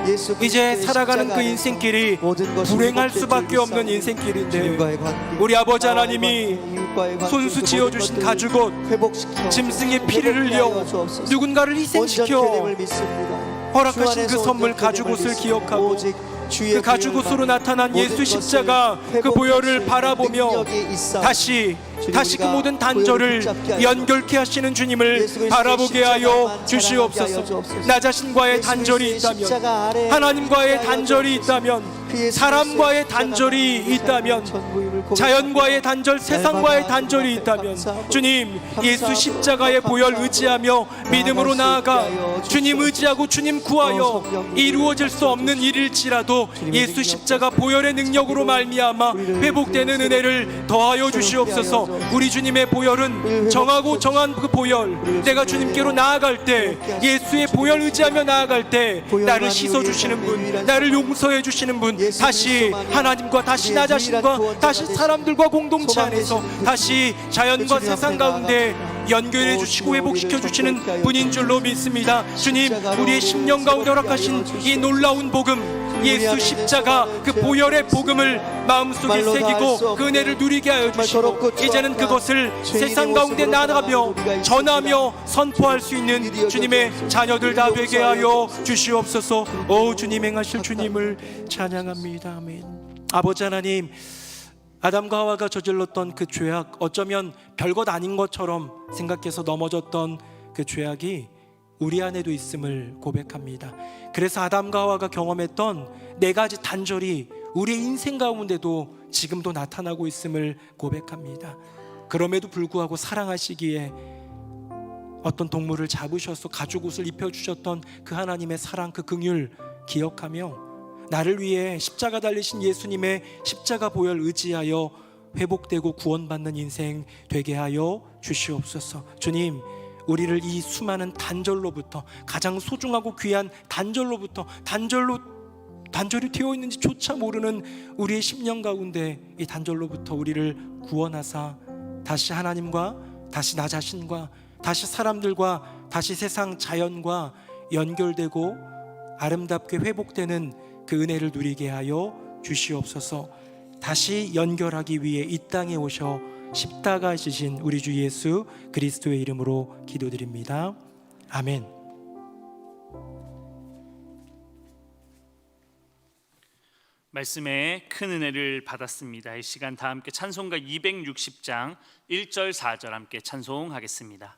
예수 이제 그리스도의 살아가는 십자가 그 안에서 인생길이 모든 것이 불행할 회복될 수밖에 줄 없는 믿사오니 인생길인데 주님과의 관계, 우리 아버지 나와의 하나님이 관계, 이웃과의 관계, 손수 그 지어주신 모든 가죽옷, 것들을 회복시켜 짐승의 주옵소서. 피를 회복케 흘려 하여 주옵소서. 누군가를 온전케 희생시켜 됨을 믿습니다. 허락하신 주 안에서 그 선물 온전케 됨을 가죽옷을 믿습니다. 기억하고 오직 주의 그 가죽옷으로 부여를 나타난 모든 예수 것을 십자가 그 회복할 수 보혈을 있는 바라보며 능력이 있사오니 다시 그 우리가 모든 보혈을 단절을 붙잡게 하시고 연결케 하시는 주님을 예수 그리스도의 바라보게 하여 십자가만 주시옵소서. 자랑하게 하여 주옵소서. 나 자신과의 예수 단절이 그리스도의 있다면, 십자가 아래 하나님과의 있게 하여 단절이 주옵소서. 있다면, 그 예수 사람과의 그리스도의 단절이 십자가만 있다면, 전부임을 고백합니다. 자연과의 단절, 세상과의 날마다 단절이 주님 앞에 있다면 감사하고 주님 예수 감사하고 십자가의 보혈 감사하고 의지하며 믿음으로 나아가 나아갈 수 있게 하여 주님 주시옵소서. 의지하고 주님 구하여 성령 이루어질 수 없는 일일지라도 주님의 예수 능력 십자가 보혈의 능력으로 말미암아 우리를 회복되는 그 은혜를 더하여 주시옵소서. 우리 주님의 보혈은 정하고 정한 그 보혈, 내가 주님께로 나아갈 때, 예수의 보혈 의지하며 나아갈 때 나를 씻어주시는 분, 나를 용서해 주시는 분, 다시 하나님과 다시 나 자신과 다시 사람들과 공동체 안에서 다시 자연과 세상 가운데 연결해 주시고 회복시켜 주시는 분인 줄로 믿습니다. 주님, 우리의 10년 가운데 허락하신 이 놀라운 복음, 예수 십자가 그 보혈의 복음을 마음속에 새기고 그 은혜를 누리게 하여 주시고, 이제는 그것을 세상 가운데 나아가며 전하며 선포할 수 있는 주님의 자녀들 다 되게 하여 주시옵소서. 오 주님 행하실 주님을 찬양합니다. 아멘. 아버지 하나님, 아담과 하와가 저질렀던 그 죄악, 어쩌면 별것 아닌 것처럼 생각해서 넘어졌던 그 죄악이 우리 안에도 있음을 고백합니다. 그래서 아담과 하와가 경험했던 네 가지 단절이 우리의 인생 가운데도 지금도 나타나고 있음을 고백합니다. 그럼에도 불구하고 사랑하시기에 어떤 동물을 잡으셔서 가죽옷을 입혀주셨던 그 하나님의 사랑, 그 긍휼 기억하며 나를 위해 십자가 달리신 예수님의 십자가 보혈 의지하여 회복되고 구원받는 인생 되게 하여 주시옵소서. 주님, 우리를 이 수많은 단절로부터, 가장 소중하고 귀한 단절로부터, 단절이 되어 있는지 조차 모르는 우리의 10년 가운데 이 단절로부터 우리를 구원하사 다시 하나님과, 다시 나 자신과, 다시 사람들과, 다시 세상 자연과 연결되고 아름답게 회복되는 그 은혜를 누리게 하여 주시옵소서. 다시 연결하기 위해 이 땅에 오셔 십자가 지신 우리 주 예수 그리스도의 이름으로 기도드립니다. 아멘. 말씀에 큰 은혜를 받았습니다. 이 시간 다 함께 찬송가 260장 1절 4절 함께 찬송하겠습니다.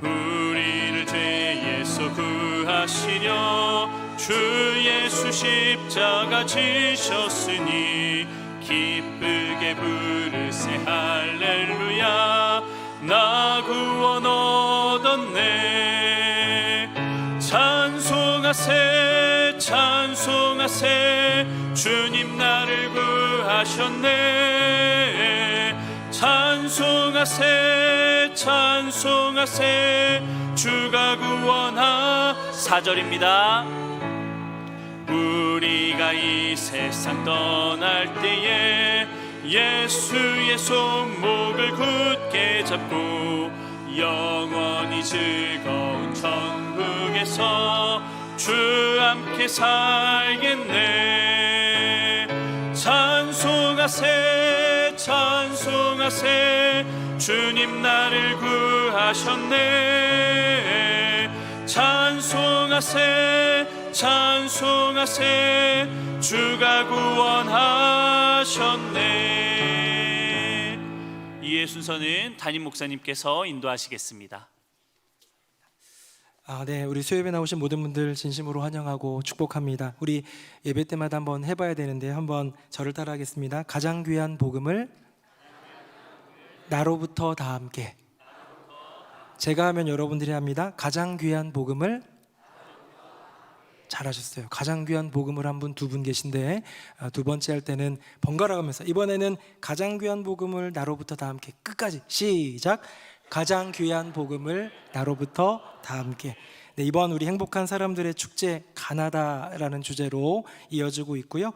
우리를 죄에서 구하시려 주 예수 십자가 지셨으니 기쁘게 부르세 할렐루야. 나 구원 얻었네. 찬송하세 찬송하세 주님 나를 구하셨네. 찬송하세 찬송하세 주가 구원하. 4절입니다. 우리가 이 세상 떠날 때에 예수의 손목을 굳게 잡고 영원히 즐거운 천국에서 주 함께 살겠네. 찬송하세 찬송하세 주님 나를 구하셨네. 찬송하세 찬송하세 주가 구원하셨네. 이에 순서는 담임 목사님께서 인도하시겠습니다. 네, 우리 수요예배 나오신 모든 분들 진심으로 환영하고 축복합니다. 우리 예배 때마다 한번 해봐야 되는데 한번 저를 따라하겠습니다. 가장 귀한 복음을 나로부터 다 함께. 제가 하면 여러분들이 합니다. 가장 귀한 복음을. 잘하셨어요. 가장 귀한 복음을 한 분, 두 분 계신데 두 번째 할 때는 번갈아 가면서 이번에는 가장 귀한 복음을 나로부터 다 함께. 끝까지 시작. 가장 귀한 복음을 나로부터 다 함께. 네, 이번 우리 행복한 사람들의 축제 가나다라는 주제로 이어지고 있고요.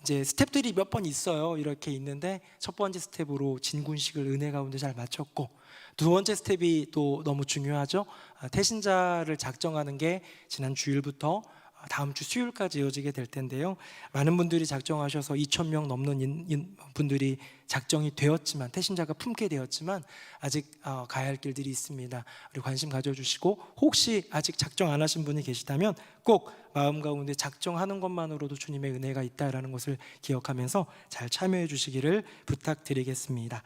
이제 스텝들이 몇 번 있어요. 이렇게 있는데 첫 번째 스텝으로 진군식을 은혜 가운데 잘 마쳤고, 두 번째 스텝이 또 너무 중요하죠. 태신자를 작정하는 게 지난 주일부터 다음 주 수요일까지 이어지게 될 텐데요. 많은 분들이 작정하셔서 2,000명 넘는 분들이 작정이 되었지만, 태신자가 품게 되었지만 아직 가야 할 길들이 있습니다. 우리 관심 가져주시고, 혹시 아직 작정 안 하신 분이 계시다면 꼭 마음 가운데 작정하는 것만으로도 주님의 은혜가 있다라는 것을 기억하면서 잘 참여해 주시기를 부탁드리겠습니다.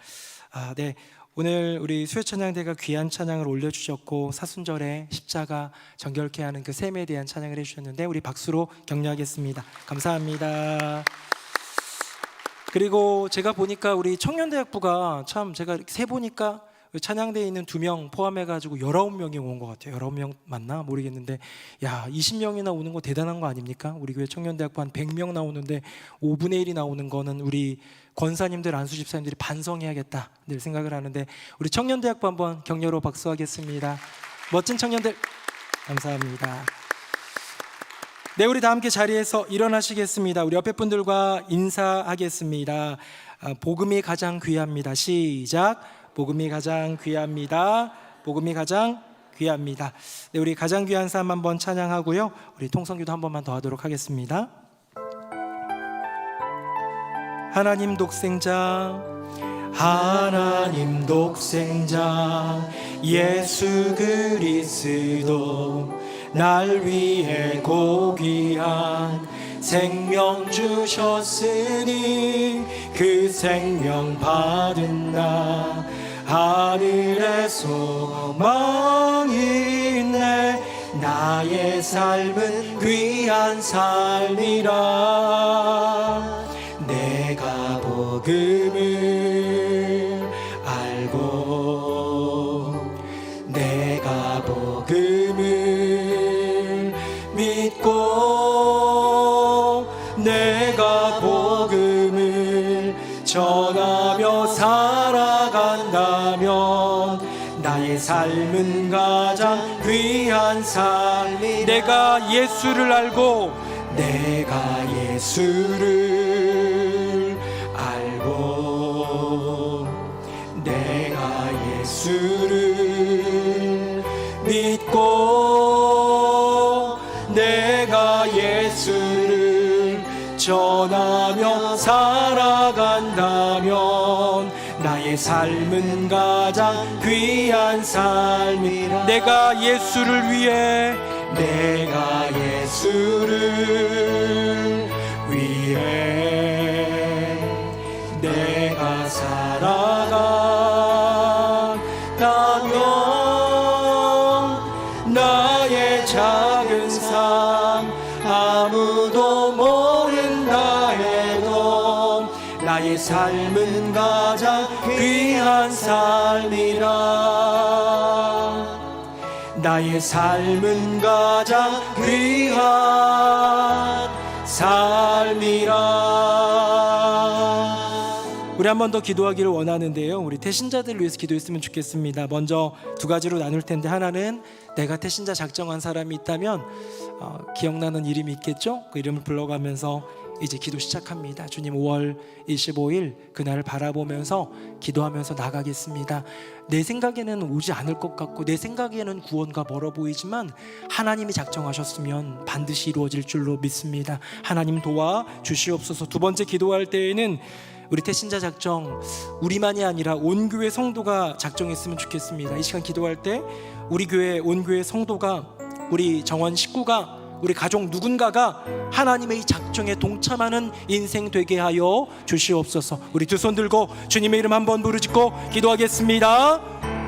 네. 오늘 우리 수요찬양대가 귀한 찬양을 올려주셨고, 사순절에 십자가 정결케 하는 그 셈에 대한 찬양을 해주셨는데 우리 박수로 격려하겠습니다. 감사합니다. 그리고 제가 보니까 우리 청년대학부가 참, 제가 이렇게 세보니까 찬양대에 있는 2명 포함해가지고 19명이 온 것 같아요. 19명 맞나? 모르겠는데, 야, 20명이나 오는 거 대단한 거 아닙니까? 우리 교회 청년대학부 한 100명 나오는데 5분의 1이 나오는 거는 우리 권사님들, 안수집사님들이 반성해야겠다 늘 생각을 하는데, 우리 청년대학부 한번 격려로 박수하겠습니다. 멋진 청년들 감사합니다. 네, 우리 다 함께 자리에서 일어나시겠습니다. 우리 옆에 분들과 인사하겠습니다. 복음이 가장 귀합니다. 시작. 복음이 가장 귀합니다. 복음이 가장 귀합니다. 네, 우리 가장 귀한 삶 한번 찬양하고요. 우리 통성기도 한 번만 더 하도록 하겠습니다. 하나님 독생자, 하나님 독생자, 예수 그리스도 날 위해 고귀한 생명 주셨으니 그 생명 받은 나 하늘에 소망이 있네. 나의 삶은 귀한 삶이라. 내가 복음을 알고 내가 복음을 믿고 내가 복음을 전하며 살아간다면 나의 삶은 가장 귀한 삶이. 내가 예수를 알고 내가 예수를 알고 내가 예수를 믿고 내가 예수를 전하며 살아간다면 나의 삶은 가장 귀한 삶이라. 내가 예수를 위해 내가 예수를 위해 내가 살아간다면 나의 작은 삶 아무도 모른다 해도 나의 삶은 가장 귀한 삶이라. 나의 삶은 가장 귀한 삶이라. 우리 한 번 더 기도하기를 원하는데요, 우리 태신자들을 위해서 기도했으면 좋겠습니다. 먼저 두 가지로 나눌 텐데, 하나는 내가 태신자 작정한 사람이 있다면 기억나는 이름이 있겠죠? 그 이름을 불러가면서 이제 기도 시작합니다. 주님, 5월 25일 그날을 바라보면서 기도하면서 나가겠습니다. 내 생각에는 오지 않을 것 같고 내 생각에는 구원과 멀어 보이지만 하나님이 작정하셨으면 반드시 이루어질 줄로 믿습니다. 하나님 도와 주시옵소서. 두 번째 기도할 때에는 우리 태신자 작정, 우리만이 아니라 온 교회 성도가 작정했으면 좋겠습니다. 이 시간 기도할 때 우리 교회 온 교회 성도가, 우리 정원 식구가, 우리 가족 누군가가 하나님의 이 작정에 동참하는 인생 되게 하여 주시옵소서. 우리 두 손 들고 주님의 이름 한번 부르짖고 기도하겠습니다.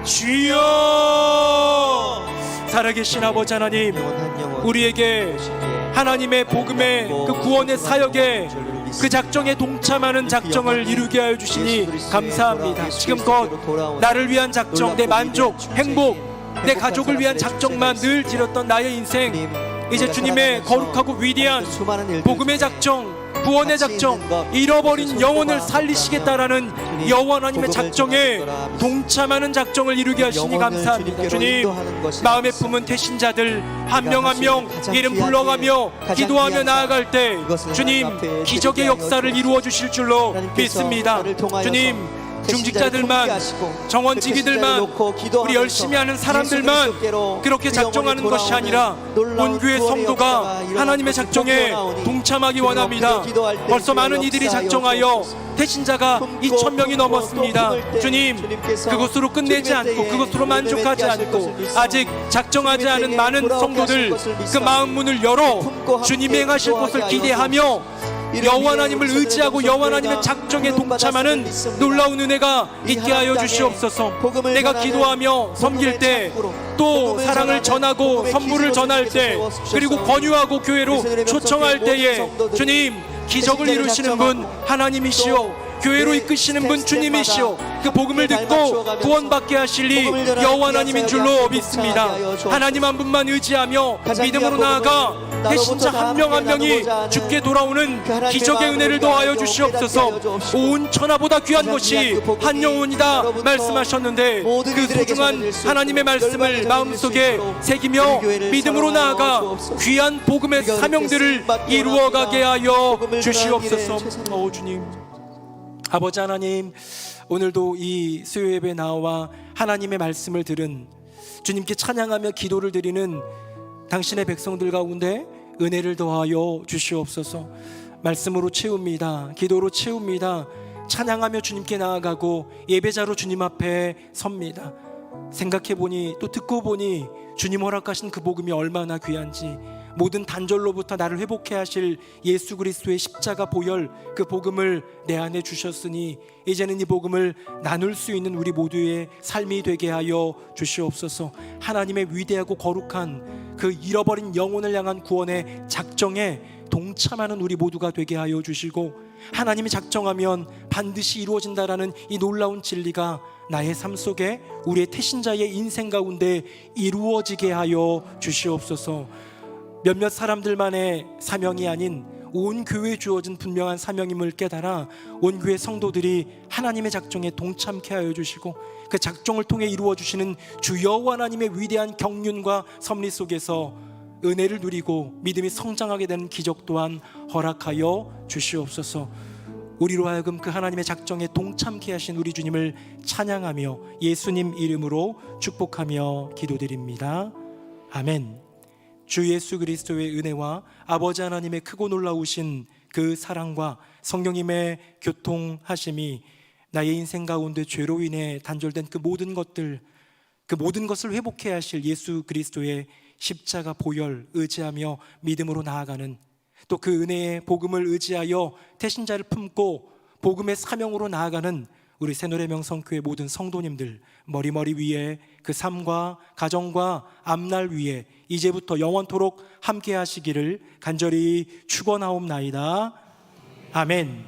주여, 살아계신 아버지 하나님, 우리에게 하나님의 복음의 그 구원의 사역에 그 작정에 동참하는 작정을 이루게 하여 주시니 감사합니다. 지금껏 나를 위한 작정, 내 만족, 행복, 내 가족을 위한 작정만 늘 드렸던 나의 인생, 이제 주님의 거룩하고 위대한 복음의 작정, 구원의 가치 작정, 있는 것, 잃어버린 그것을 영혼을 손꼽아 살리시겠다라는 주님, 여호와 하나님의 복음을 작정에 전하는 거라 동참하는 작정을 이루게 하시니 영혼을 감사합니다. 주님께로 주님, 인도하는 것이 마음에 없습니다. 품은 태신자들 한 명 한 하시는 명 가장 이름 귀한 불러가며 가장 기도하며 귀한 나아갈 때 이것을 주님 하나님 앞에 기적의 드리게 하여 역사를 주옵소서. 이루어 주실 줄로 하나님께서 믿습니다. 저를 통하여서 주님, 태신자를 중직자들만, 통치하시고 정원지기들만, 그 태신자를 놓고 기도하면서 우리 열심히 하는 사람들만 예수 그리스도께로 그렇게 그 작정하는 영혼이 것이 아니라 돌아오는 온 교회 구원의 성도가 역사가 일어나는 하나님의 것을 작정에 보나오니 동참하기 주님 원합니다. 앞에서 기도할 때 벌써 주여 많은 이들이 역사하여 작정하여 주옵소서. 태신자가 품고 2,000명이 또 넘었습니다. 품을 때 주님, 주님께서 그것으로 끝내지 주님의 않고 때에 그것으로 만족하지 예배 하실 않고 것을 믿사오니 아직 작정하지 주님의 않은 때에 많은 돌아오게 성도들 하실 것을 그 믿사오니 마음 문을 열어 품고 함께 주님이 행하실 기도하게 것을 하여 기대하며 여호와 하나님을 의지하고 여호와 하나님의 작정에 동참하는 놀라운 은혜가 있게 하여 주시옵소서. 내가 기도하며 섬길 때 또 사랑을 전하고 선물을 전할 때 그리고 권유하고 교회로 초청할 때에 주님, 기적을 이루시는 분 하나님이시오, 교회로 이끄시는 분 주님이시오, 그 복음을 듣고 구원받게 하실리 여호와 하나님인 줄로 믿습니다. 하나님 한 분만 의지하며 믿음으로 나아가 배신자 한 명 한 명이 죽게 돌아오는 기적의 은혜를 더하여 주시옵소서. 온 천하보다 귀한 것이 한 영혼이다 말씀하셨는데 그 소중한 하나님의 말씀을 마음속에 새기며 믿음으로 나아가 귀한 복음의 사명들을 이루어가게 하여 주시옵소서. 주님, 아버지 하나님, 오늘도 이 수요 예배 나와 하나님의 말씀을 들은 주님께 찬양하며 기도를 드리는 당신의 백성들 가운데 은혜를 더하여 주시옵소서. 말씀으로 채웁니다. 기도로 채웁니다. 찬양하며 주님께 나아가고 예배자로 주님 앞에 섭니다. 생각해보니 또 듣고 보니 주님 허락하신 그 복음이 얼마나 귀한지, 모든 단절로부터 나를 회복해 하실 예수 그리스도의 십자가 보혈, 그 복음을 내 안에 주셨으니 이제는 이 복음을 나눌 수 있는 우리 모두의 삶이 되게 하여 주시옵소서. 하나님의 위대하고 거룩한 그 잃어버린 영혼을 향한 구원의 작정에 동참하는 우리 모두가 되게 하여 주시고, 하나님이 작정하면 반드시 이루어진다라는 이 놀라운 진리가 나의 삶 속에 우리의 태신자의 인생 가운데 이루어지게 하여 주시옵소서. 몇몇 사람들만의 사명이 아닌 온 교회에 주어진 분명한 사명임을 깨달아 온 교회 성도들이 하나님의 작정에 동참케 하여 주시고, 그 작정을 통해 이루어 주시는 주 여호와 하나님의 위대한 경륜과 섭리 속에서 은혜를 누리고 믿음이 성장하게 되는 기적 또한 허락하여 주시옵소서. 우리로 하여금 그 하나님의 작정에 동참케 하신 우리 주님을 찬양하며 예수님 이름으로 축복하며 기도드립니다. 아멘. 주 예수 그리스도의 은혜와 아버지 하나님의 크고 놀라우신 그 사랑과 성령님의 교통하심이 나의 인생 가운데 죄로 인해 단절된 그 모든 것을 회복해 하실 예수 그리스도의 십자가 보혈 의지하며 믿음으로 나아가는, 또 그 은혜의 복음을 의지하여 태신자를 품고 복음의 사명으로 나아가는 우리 새노래명 성교회 모든 성도님들 머리 위에 그 삶과 가정과 앞날 위에 이제부터 영원토록 함께 하시기를 간절히 축원하옵나이다. 아멘.